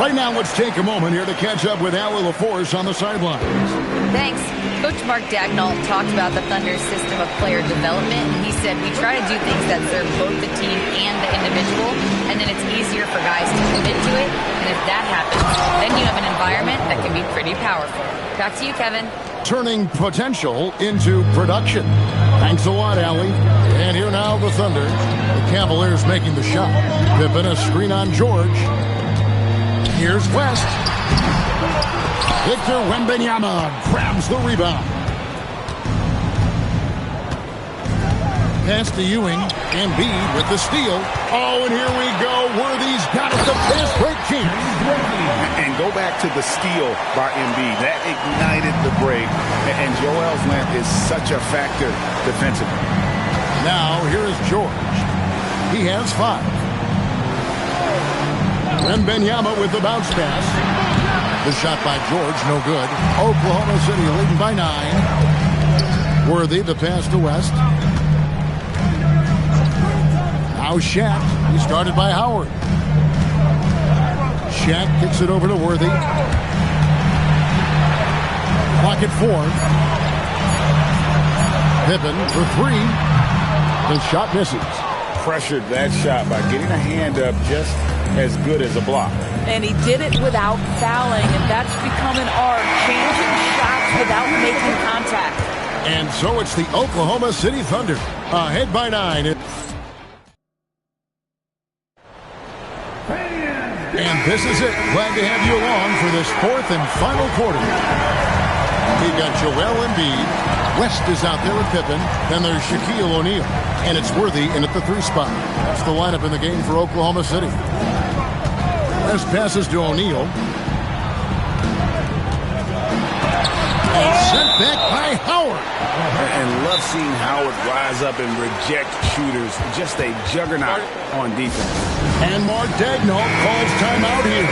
Right now, let's take a moment here to catch up with Allie LaForce on the sidelines.
Thanks. Coach Mark Daigneault talked about the Thunder's system of player development. He said, we try to do things that serve both the team and the individual, and then it's easier for guys to commit to it. And if that happens, then you have an environment that can be pretty powerful. Back to you, Kevin.
Turning potential into production. Thanks a lot, Allie. And here now the Thunder. The Cavaliers making the shot. Pippen a screen on George. Here's West. Victor Wembanyama grabs the rebound. Pass to Ewing. Embiid with the steal. Oh, and here we go. Worthy's got it. The fast break chance.
And go back to the steal by Embiid. That ignited the break. And Joel's length is such a factor defensively.
Now, here is George. He has 5. Wembanyama with the bounce pass. The shot by George, no good. Oklahoma City leading by 9. Worthy, the pass to West. Now Shaq. He started by Howard. Shaq kicks it over to Worthy. Clock at 4. Pippen for 3. The shot misses.
Pressured that shot by getting a hand up just as good as a block.
And he did it without fouling, and that's become an art, changing shots without making contact.
And so it's the Oklahoma City Thunder ahead by 9. And this is it. Glad to have you along for this 4th and final quarter. We've got Joel Embiid. West is out there with Pippen. Then there's Shaquille O'Neal. And it's Worthy in at the 3 spot. That's the lineup in the game for Oklahoma City. West passes to O'Neal. And sent back by Howard.
And love seeing Howard rise up and reject shooters. Just a juggernaut on defense.
And Mark Daigneault calls timeout here.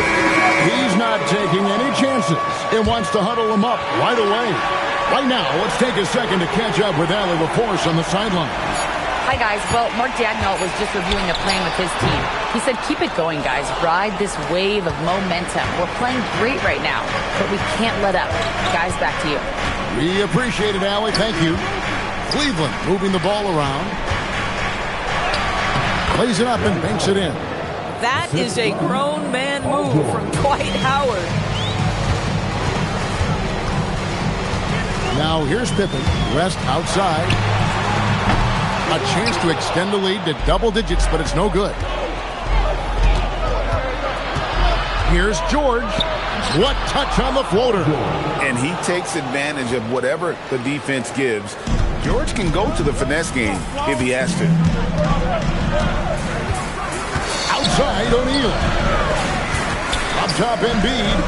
He's not taking any chances. It wants to huddle him up right away. Right now, let's take a second to catch up with Allie LaForce on the sidelines.
Hi, guys. Well, Mark Daigneault was just reviewing a plan with his team. He said, keep it going, guys. Ride this wave of momentum. We're playing great right now, but we can't let up. Guys, back to you.
We appreciate it, Allie. Thank you. Cleveland moving the ball around. Plays it up and banks it in.
That is a grown man move from Dwight Howard.
Now here's Pippen. West outside. A chance to extend the lead to double digits, but it's no good. Here's George. What touch on the floater.
And he takes advantage of whatever the defense gives. George can go to the finesse game if he has to.
Outside O'Neal. Up top Embiid.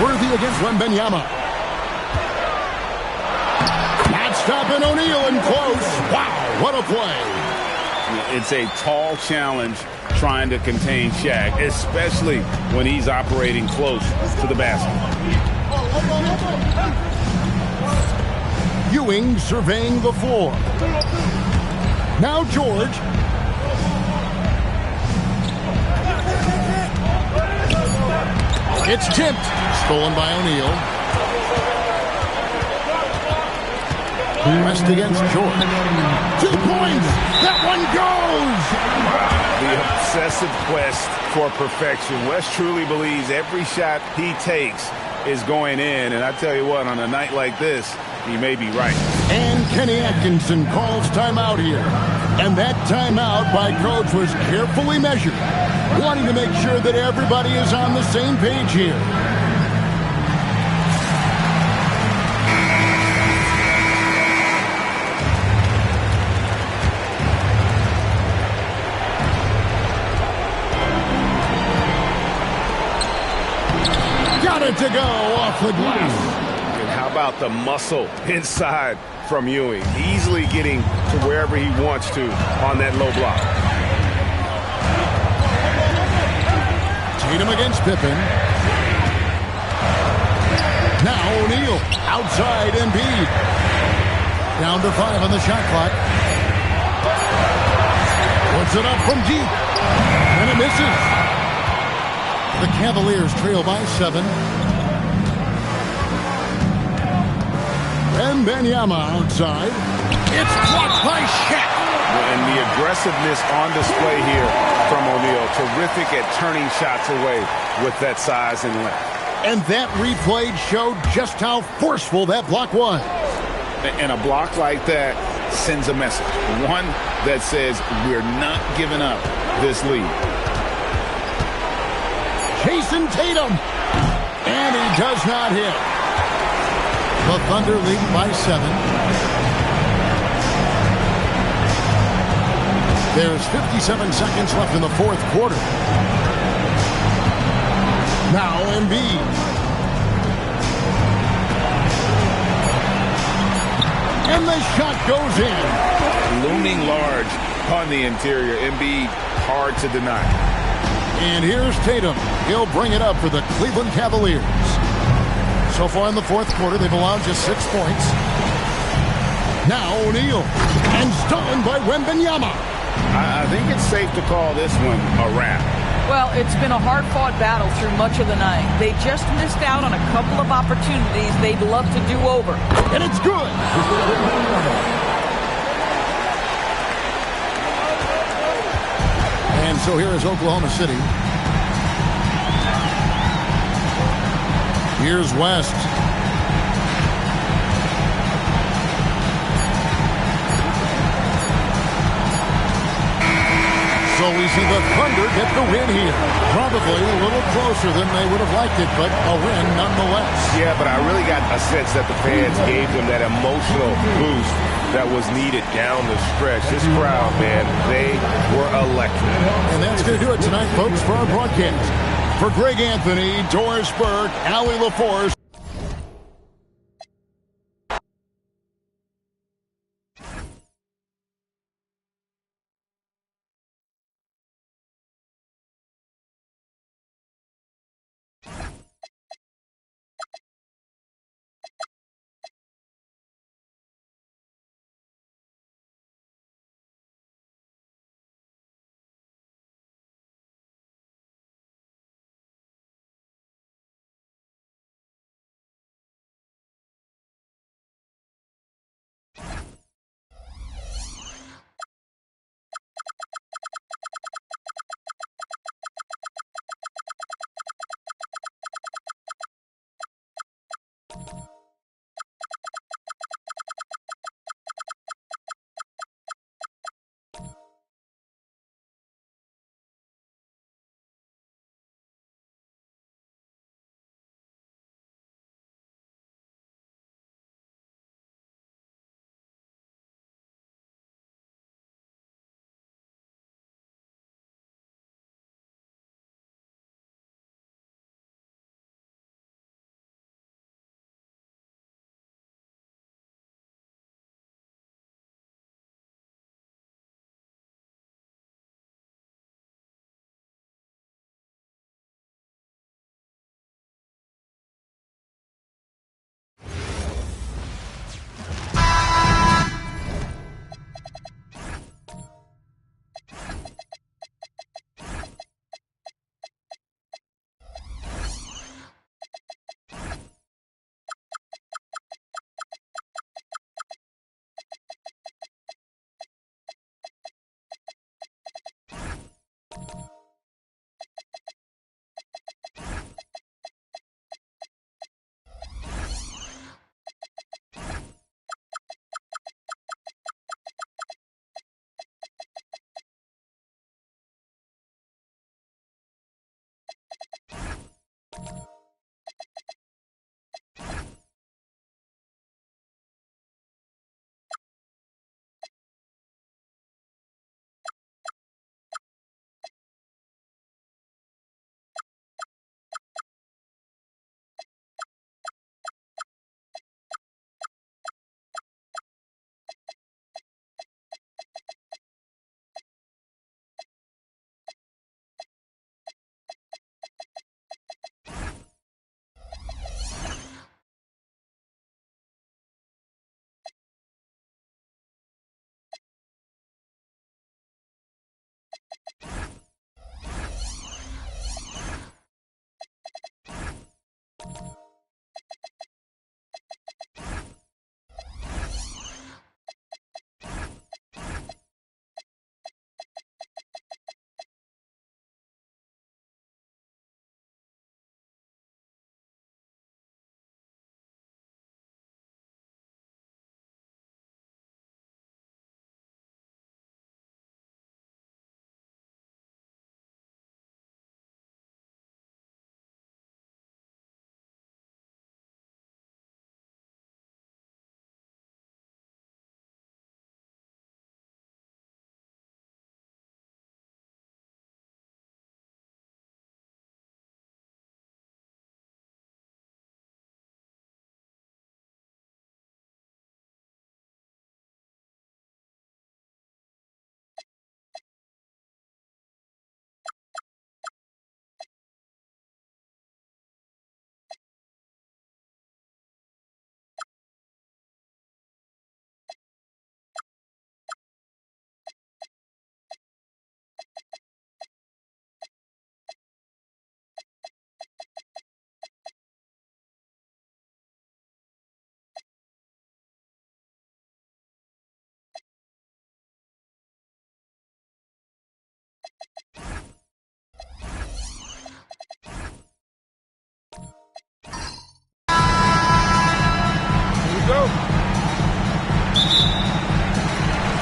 Worthy against Wembanyama. Not stopping O'Neal and close. Wow, what a play.
It's a tall challenge trying to contain Shaq, especially when he's operating close to the basket.
Ewing surveying the floor. Now George. It's tipped. Stolen by O'Neal. West against George. 2 points. That one goes.
The obsessive quest for perfection. West truly believes every shot he takes is going in. And I tell you what, on a night like this, he may be right.
And Kenny Atkinson calls timeout here. And that timeout by Coach was carefully measured, wanting to make sure that everybody is on the same page here. Got it to go off the glass.
And how about the muscle inside from Ewing? Easily getting to wherever he wants to on that low block.
Tatum against Pippen. Now O'Neal. Outside Embiid. Down to 5 on the shot clock. Puts it up from deep. And it misses. The Cavaliers trail by 7. Wembanyama outside. It's blocked by Shaq.
And the aggressiveness on display here from O'Neal. Terrific at turning shots away with that size and length.
And that replay showed just how forceful that block was.
And a block like that sends a message. One that says we're not giving up this lead.
Jason Tatum. And he does not hit. The Thunder lead by 7. There's 57 seconds left in the fourth quarter. Now Embiid. And the shot goes in.
Looming large on the interior. Embiid, hard to deny.
And here's Tatum. He'll bring it up for the Cleveland Cavaliers. So far in the fourth quarter, they've allowed just 6 points. Now O'Neal. And stolen by Wembanyama.
I think it's safe to call this one a wrap.
Well, it's been a hard-fought battle through much of the night. They just missed out on a couple of opportunities they'd love to do over.
And it's good. And so here is Oklahoma City. Here's West. So we see the Thunder get the win here. Probably a little closer than they would have liked it, but a win nonetheless.
Yeah, but I really got a sense that the fans gave them that emotional boost that was needed down the stretch. This crowd, man, they were electric.
And that's going to do it tonight, folks, for our broadcast. For Greg Anthony, Doris Burke, Allie LaForce.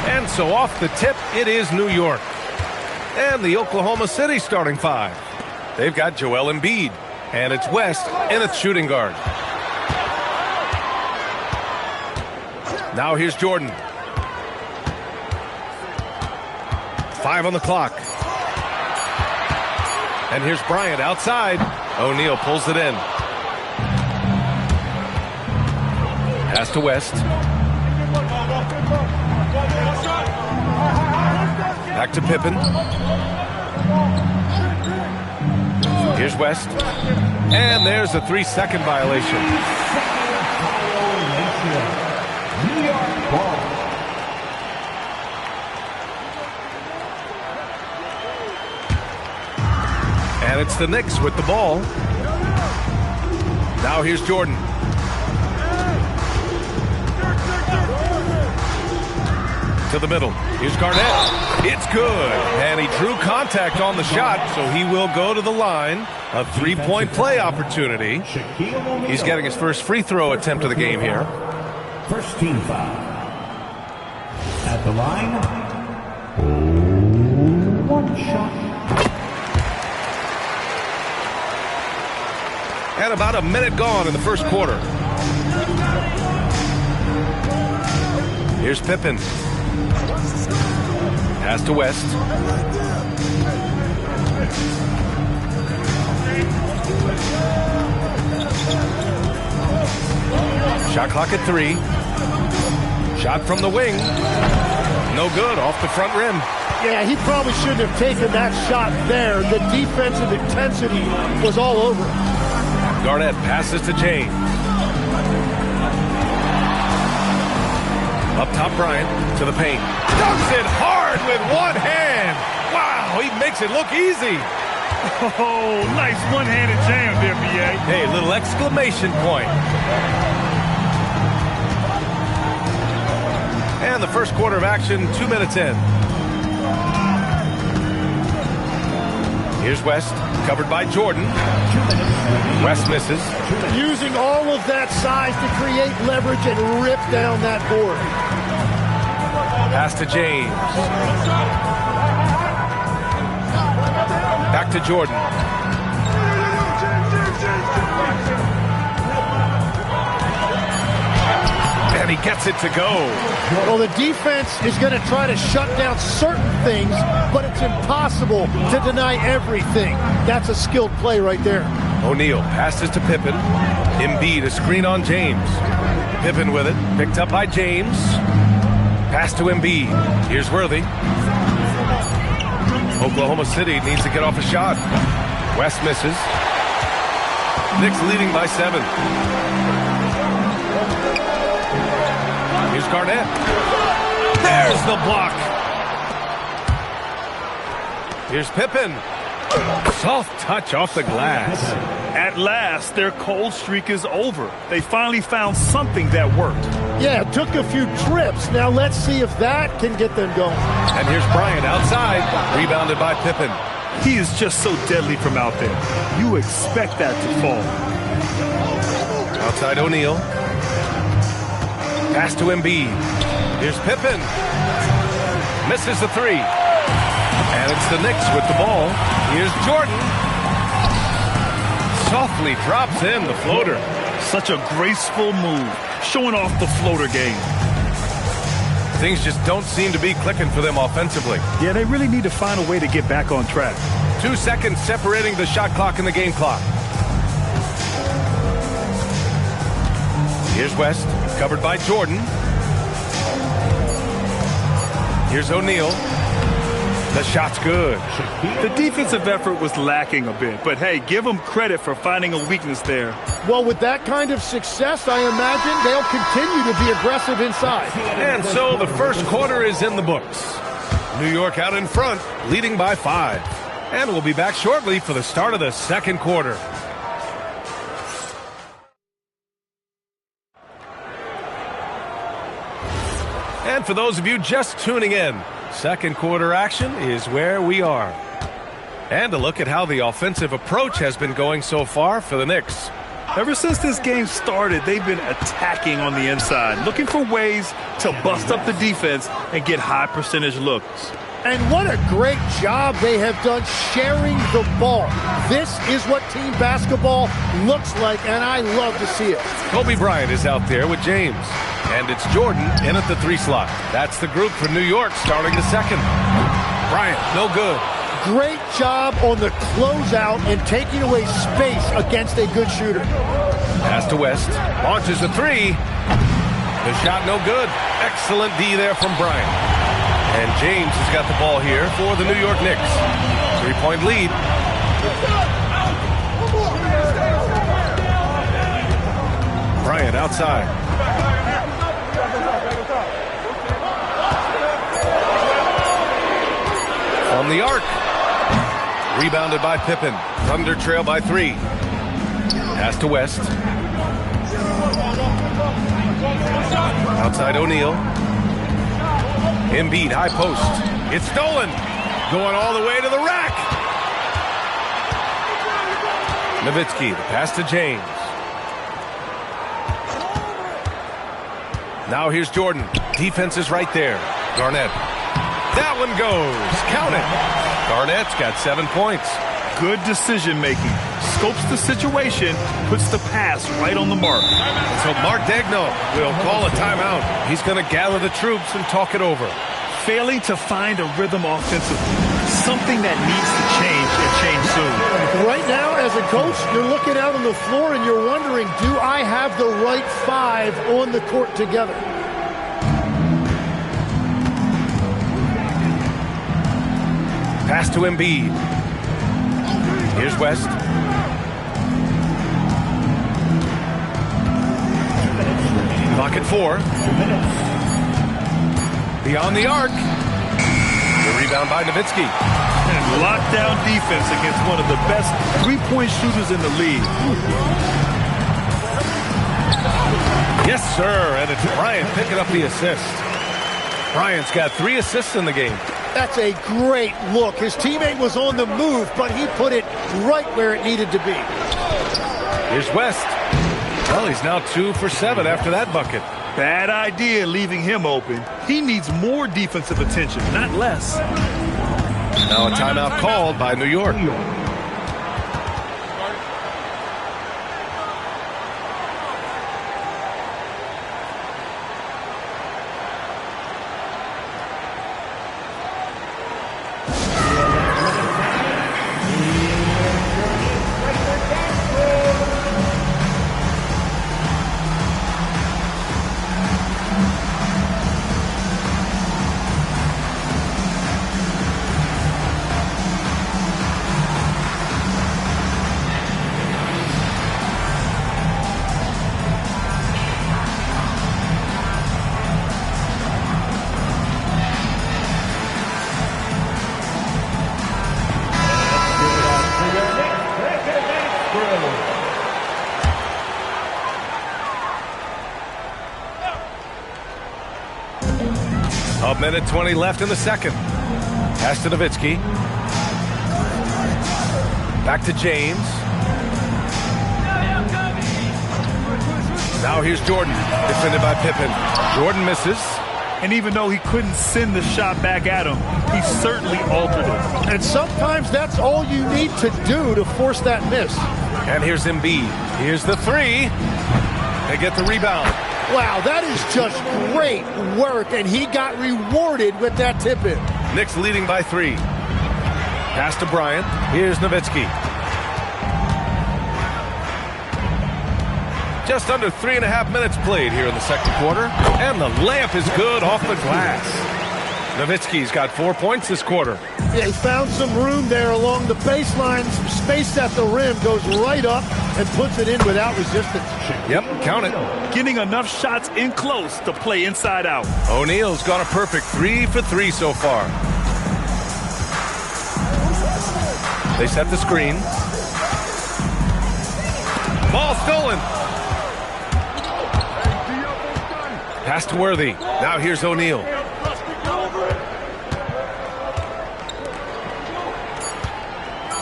And so off the tip, it is New York. And the Oklahoma City starting five. They've got Joel Embiid. And it's West in its shooting guard. Now here's Jordan. 5 on the clock. And here's Bryant outside. O'Neal pulls it in. Pass to West. Back to Pippen. Here's West. And there's a 3-second violation. And it's the Knicks with the ball. Now here's Jordan. To the middle. Here's Garnett. It's good. And he drew contact on the shot, so he will go to the line. A 3-point play opportunity. He's getting his first free throw attempt of the game here.
First team foul. At the line, 1 shot.
And about a minute gone in the first quarter. Here's Pippen. Pass to West. Shot clock at 3. Shot from the wing. No good, off the front rim.
Yeah, he probably shouldn't have taken that shot there. The defensive intensity was all over him.
Garnett passes to James. Up top, Bryant to the paint. Dunks it hard with one hand. Wow, he makes it look easy.
Oh, nice one-handed jam there, B.A.
Hey, little exclamation point. And the first quarter of action, 2 minutes in. Here's West, covered by Jordan. West misses.
Using all of that size to create leverage and rip down that board.
Pass to James. Back to Jordan. And he gets it to go.
Well, the defense is going to try to shut down certain things, but it's impossible to deny everything. That's a skilled play right there.
O'Neal passes to Pippen. Embiid a screen on James. Pippen with it. Picked up by James. Pass to Embiid. Here's Worthy. Oklahoma City needs to get off a shot. West misses. Knicks leading by 7. Here's Garnett. There's the block. Here's Pippen. Soft touch off the glass.
At last, their cold streak is over. They finally found something that worked.
Yeah, it took a few trips. Now let's see if that can get them going.
And here's Bryant outside. Rebounded by Pippen.
He is just so deadly from out there. You expect that to fall.
Outside O'Neal. Pass to Embiid. Here's Pippen. Misses the 3. And it's the Knicks with the ball. Here's Jordan. Softly drops in the floater.
Such a graceful move, showing off the floater game.
Things just don't seem to be clicking for them offensively.
Yeah, they really need to find a way to get back on track.
2 seconds separating the shot clock and the game clock. Here's West, covered by Jordan. Here's O'Neal. The shot's good.
The defensive effort was lacking a bit, but hey, give them credit for finding a weakness there.
Well, with that kind of success, I imagine they'll continue to be aggressive inside.
And so the first quarter is in the books. New York out in front, leading by 5. And we'll be back shortly for the start of the second quarter. And for those of you just tuning in, second quarter action is where we are. And a look at how the offensive approach has been going so far for the Knicks.
Ever since this game started, they've been attacking on the inside, looking for ways to bust up the defense and get high percentage looks.
And what a great job they have done sharing the ball. This is what team basketball looks like, and I love to see it.
Kobe Bryant is out there with James. And it's Jordan in at the 3 slot. That's the group for New York starting the second. Bryant, no good.
Great job on the closeout and taking away space against a good shooter.
Pass to West. Launches a 3. The shot no good. Excellent D there from Bryant. And James has got the ball here for the New York Knicks. 3-point lead. Bryant outside. From the arc. Rebounded by Pippen. Thunder trail by 3. Pass to West. Outside O'Neal. Embiid, high post. It's stolen. Going all the way to the rack. Nowitzki, the pass to James. Now here's Jordan. Defense is right there. Garnett. That one goes. Count it. Garnett's got 7 points.
Good decision making. Scopes the situation, puts the pass right on the mark.
So Mark Daigneault will call a timeout. He's going to gather the troops and talk it over.
Failing to find a rhythm offensively. Something that needs to change and change soon.
Right now, as a coach, you're looking out on the floor and you're wondering, do I have the right 5 on the court together?
Pass to Embiid. Here's West. Clock at 4. Beyond the arc. The rebound by Nowitzki.
And lockdown defense against one of the best three-point shooters in the league.
Yes, sir. And it's Bryant picking up the assist. Bryant's got 3 assists in the game.
That's a great look. His teammate was on the move, but he put it right where it needed to be.
Here's West. Well, he's now 2 for 7 after that bucket.
Bad idea leaving him open. He needs more defensive attention, not less.
Now a timeout called by New York. A minute 20 left in the second. Pass to Nowitzki. Back to James. Now here's Jordan, defended by Pippen. Jordan misses.
And even though he couldn't send the shot back at him, he certainly altered it.
And sometimes that's all you need to do to force that miss.
And here's Embiid. Here's the 3. They get the rebound.
Wow, that is just great work, and he got rewarded with that tip-in.
Knicks leading by 3. Pass to Bryant. Here's Nowitzki. Just under 3.5 minutes played here in the second quarter. And the layup is good off the glass. Nowitzki's got 4 points this quarter.
Yeah, he found some room there along the baseline. Space at the rim, goes right up and puts it in without resistance.
Yep, count it.
Getting enough shots in close to play inside out.
O'Neal's got a perfect 3 for 3 so far. They set the screen. Ball stolen. Pass to Worthy. Now here's O'Neal.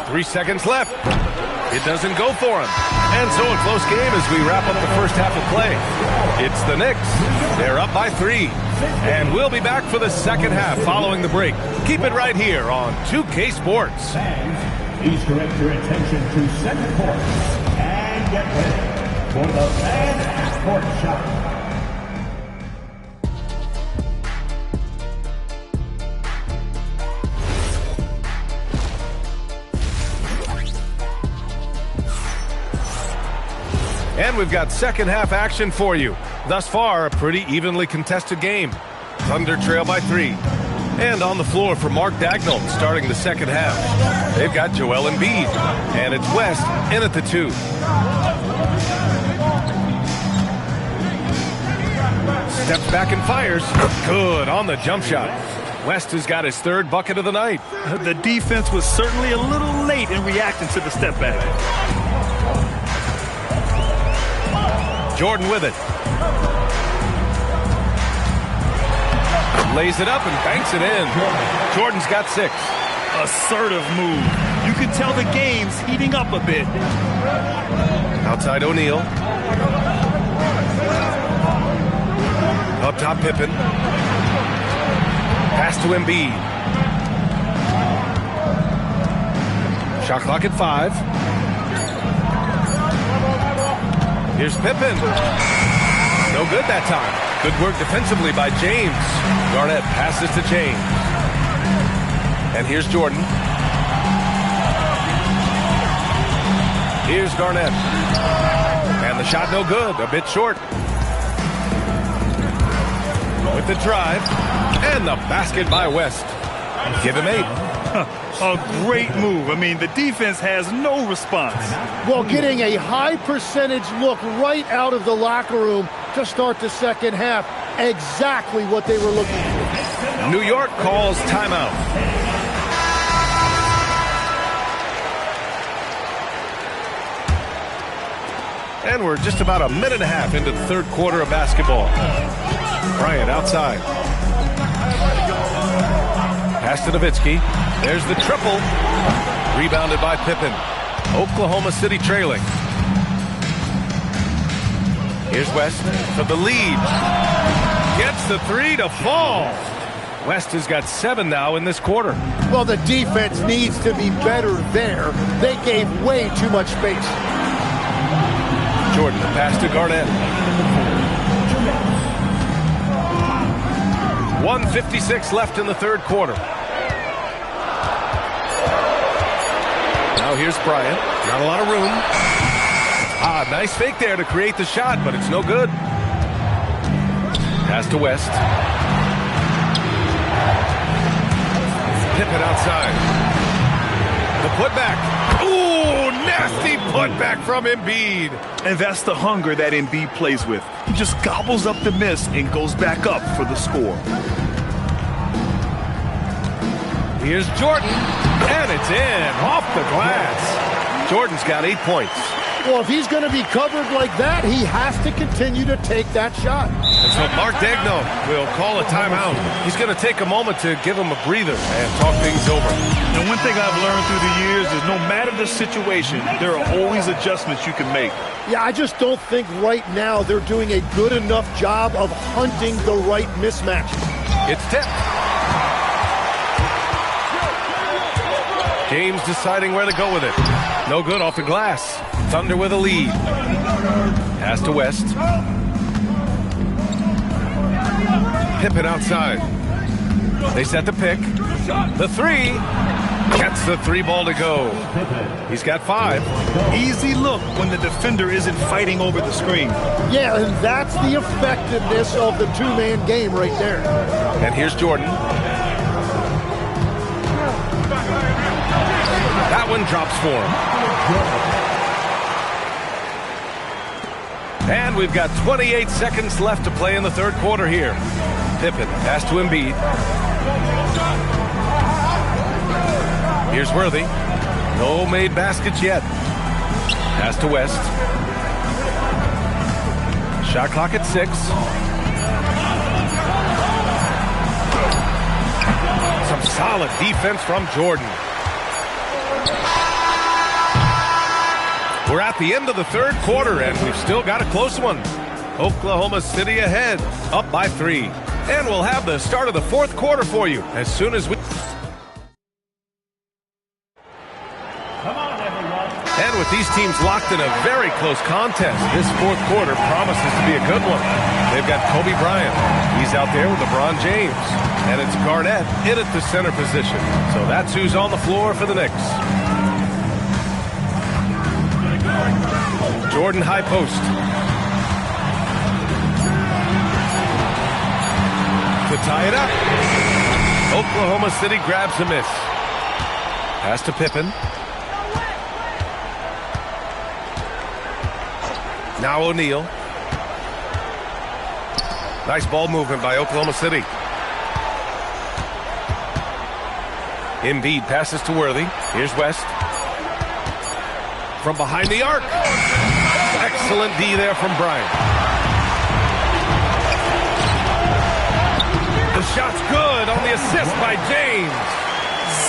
Three seconds left. It doesn't go for him. And so a close game as we wrap up the first half of play. It's the Knicks. They're up by 3. And we'll be back for the second half following the break. Keep it right here on 2K Sports.
Please direct your attention to center court and get ready for the fan court shot.
And we've got second half action for you. Thus far, a pretty evenly contested game. Thunder trail by 3. And on the floor for Mark Dagnall starting the second half. They've got Joel Embiid. And it's West in at the 2. Steps back and fires. Good on the jump shot. West has got his 3rd bucket of the night.
The defense was certainly a little late in reacting to the step back.
Jordan with it. Lays it up and banks it in. Jordan's got 6.
Assertive move. You can tell the game's heating up a bit.
Outside O'Neal. Up top Pippen. Pass to Embiid. Shot clock at 5. Here's Pippen. No good that time. Good work defensively by James. Garnett passes to James. And here's Jordan. Here's Garnett. And the shot no good. A bit short. With the drive. And the basket by West. Give him 8.
A great move. I mean, the defense has no response.
Well, getting a high percentage look right out of the locker room to start the second half. Exactly what they were looking for.
New York calls timeout. And we're just about a minute and a half into the 3rd quarter of basketball. Bryant outside. Pass to Nowitzki. There's the triple. Rebounded by Pippen. Oklahoma City trailing. Here's West for the lead. Gets the 3 to fall. West has got 7 now in this quarter.
Well, the defense needs to be better there. They gave way too much space.
Jordan, the pass to Garnett. 1:56 left in the 3rd quarter. Now here's Bryant. Not a lot of room. Nice fake there to create the shot, but it's no good. Pass to West. Pippen outside. The putback. Ooh, nasty putback from Embiid.
And that's the hunger that Embiid plays with. He just gobbles up the miss and goes back up for the score.
Here's Jordan, and it's in, off the glass. Jordan's got 8 points.
Well, if he's going to be covered like that, he has to continue to take that shot.
And so Mark Dagnall will call a timeout. He's going to take a moment to give him a breather and talk things over.
And one thing I've learned through the years is no matter the situation, there are always adjustments you can make.
Yeah, I just don't think right now they're doing a good enough job of hunting the right mismatches.
It's tipped. James deciding where to go with it. No good off the glass. Thunder with a lead. Pass to West. Pippen outside. They set the pick. The 3. Gets the 3 ball to go. He's got 5.
Easy look when the defender isn't fighting over the screen.
Yeah, and that's the effectiveness of the 2-man game right there.
And here's Jordan. That one drops for him. And we've got 28 seconds left to play in the 3rd quarter here. Pippen, pass to Embiid. Here's Worthy. No made baskets yet. Pass to West. Shot clock at 6. Some solid defense from Jordan. We're at the end of the third quarter, and we've still got a close one. Oklahoma City ahead, up by 3. And we'll have the start of the fourth quarter for you as soon as we... And with these teams locked in a very close contest, this fourth quarter promises to be a good one. They've got Kobe Bryant. He's out there with LeBron James. And it's Garnett in at the center position. So that's who's on the floor for the Knicks. Jordan high post. To tie it up. Oklahoma City grabs a miss. Pass to Pippen. Now O'Neal. Nice ball movement by Oklahoma City. Embiid passes to Worthy. Here's West. From behind the arc. Excellent D there from Bryant. The shot's good on the assist by James.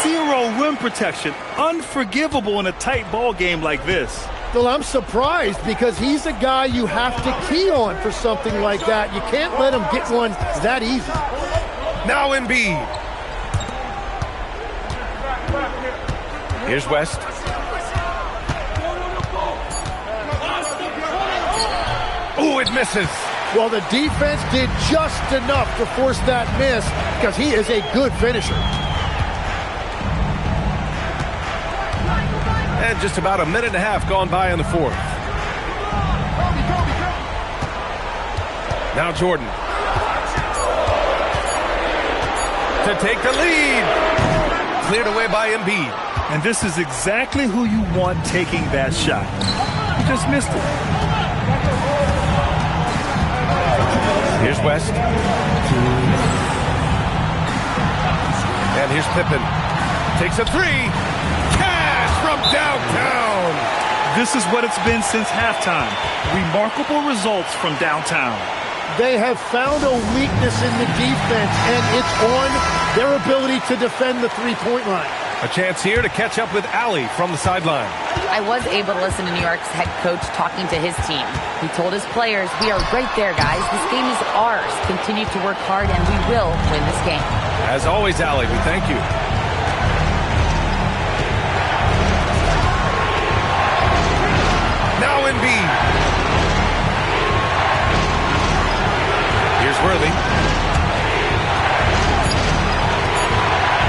Zero rim protection. Unforgivable in a tight ball game like this.
Well, I'm surprised because he's a guy you have to key on for something like that. You can't let him get one that easy.
Now Embiid. Here's West. Ooh, it misses.
Well, the defense did just enough to force that miss because he is a good finisher.
And just about a minute and a half gone by in the fourth. Now Jordan. To take the lead. Cleared away by Embiid.
And this is exactly who you want taking that shot. You just missed it.
Here's West. And here's Pippen. Takes a 3. From downtown.
This is what it's been since halftime. Remarkable results from downtown.
They have found a weakness in the defense, and it's on their ability to defend the three-point line.
A chance here to catch up with Allie from the sideline.
I was able to listen to New York's head coach talking to his team. He told his players, "We are right there, guys. This game is ours. Continue to work hard, and we will win this game."
As always, Allie, we thank you. Now Embiid. Here's Worthy.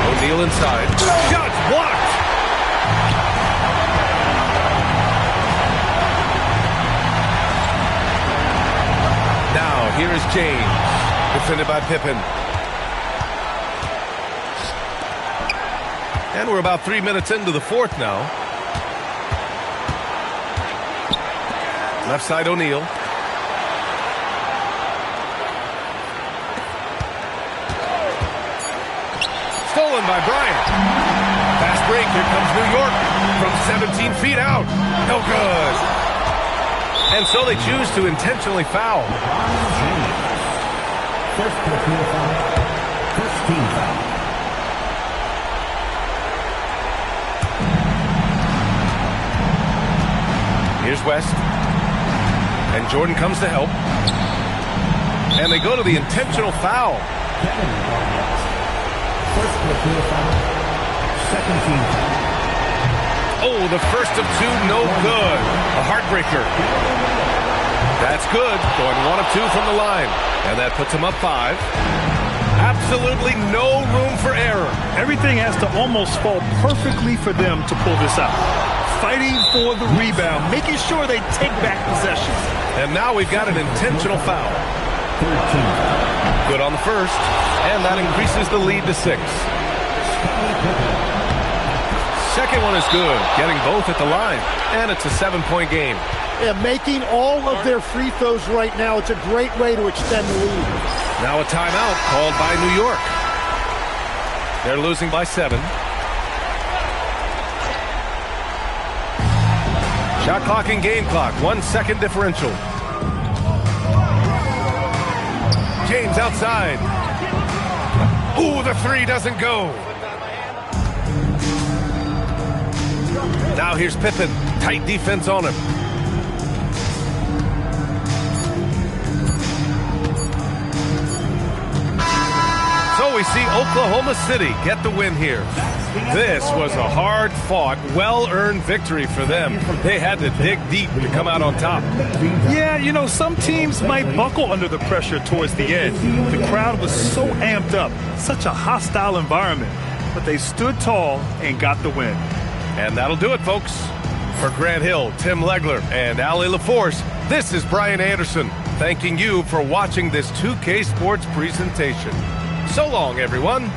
O'Neal inside. Shots blocked. Now here is James. Defended by Pippen. And we're about 3 minutes into the fourth now. Left side O'Neal. Stolen by Bryant. Fast break. Here comes New York from 17 feet out. No good. And so they choose to intentionally foul.
First personal foul. First team foul.
Here's West. And Jordan comes to help. And they go to the intentional foul.
First personal foul. Second team foul.
Oh, the first of 2, no good. A heartbreaker. That's good. Going 1 of 2 from the line. And that puts him up 5. Absolutely no room for error.
Everything has to almost fall perfectly for them to pull this out. Fighting for the rebound, making sure they take back possession.
And now we've got an intentional foul. Good on the first, and that increases the lead to 6. Second one is good, getting both at the line, and it's a 7-point game.
Yeah, making all of their free throws right now, it's a great way to extend the lead.
Now a timeout called by New York. They're losing by 7. Shot clock and game clock, 1 second differential. James outside. Ooh, the 3 doesn't go. Now here's Pippen. Tight defense on him. So we see Oklahoma City get the win here. This was a hard-fought, well-earned victory for them. They had to dig deep to come out on top.
Yeah, you know, some teams might buckle under the pressure towards the end. The crowd was so amped up, such a hostile environment. But they stood tall and got the win.
And that'll do it, folks. For Grant Hill, Tim Legler, and Allie LaForce, this is Brian Anderson, thanking you for watching this 2K Sports presentation. So long, everyone.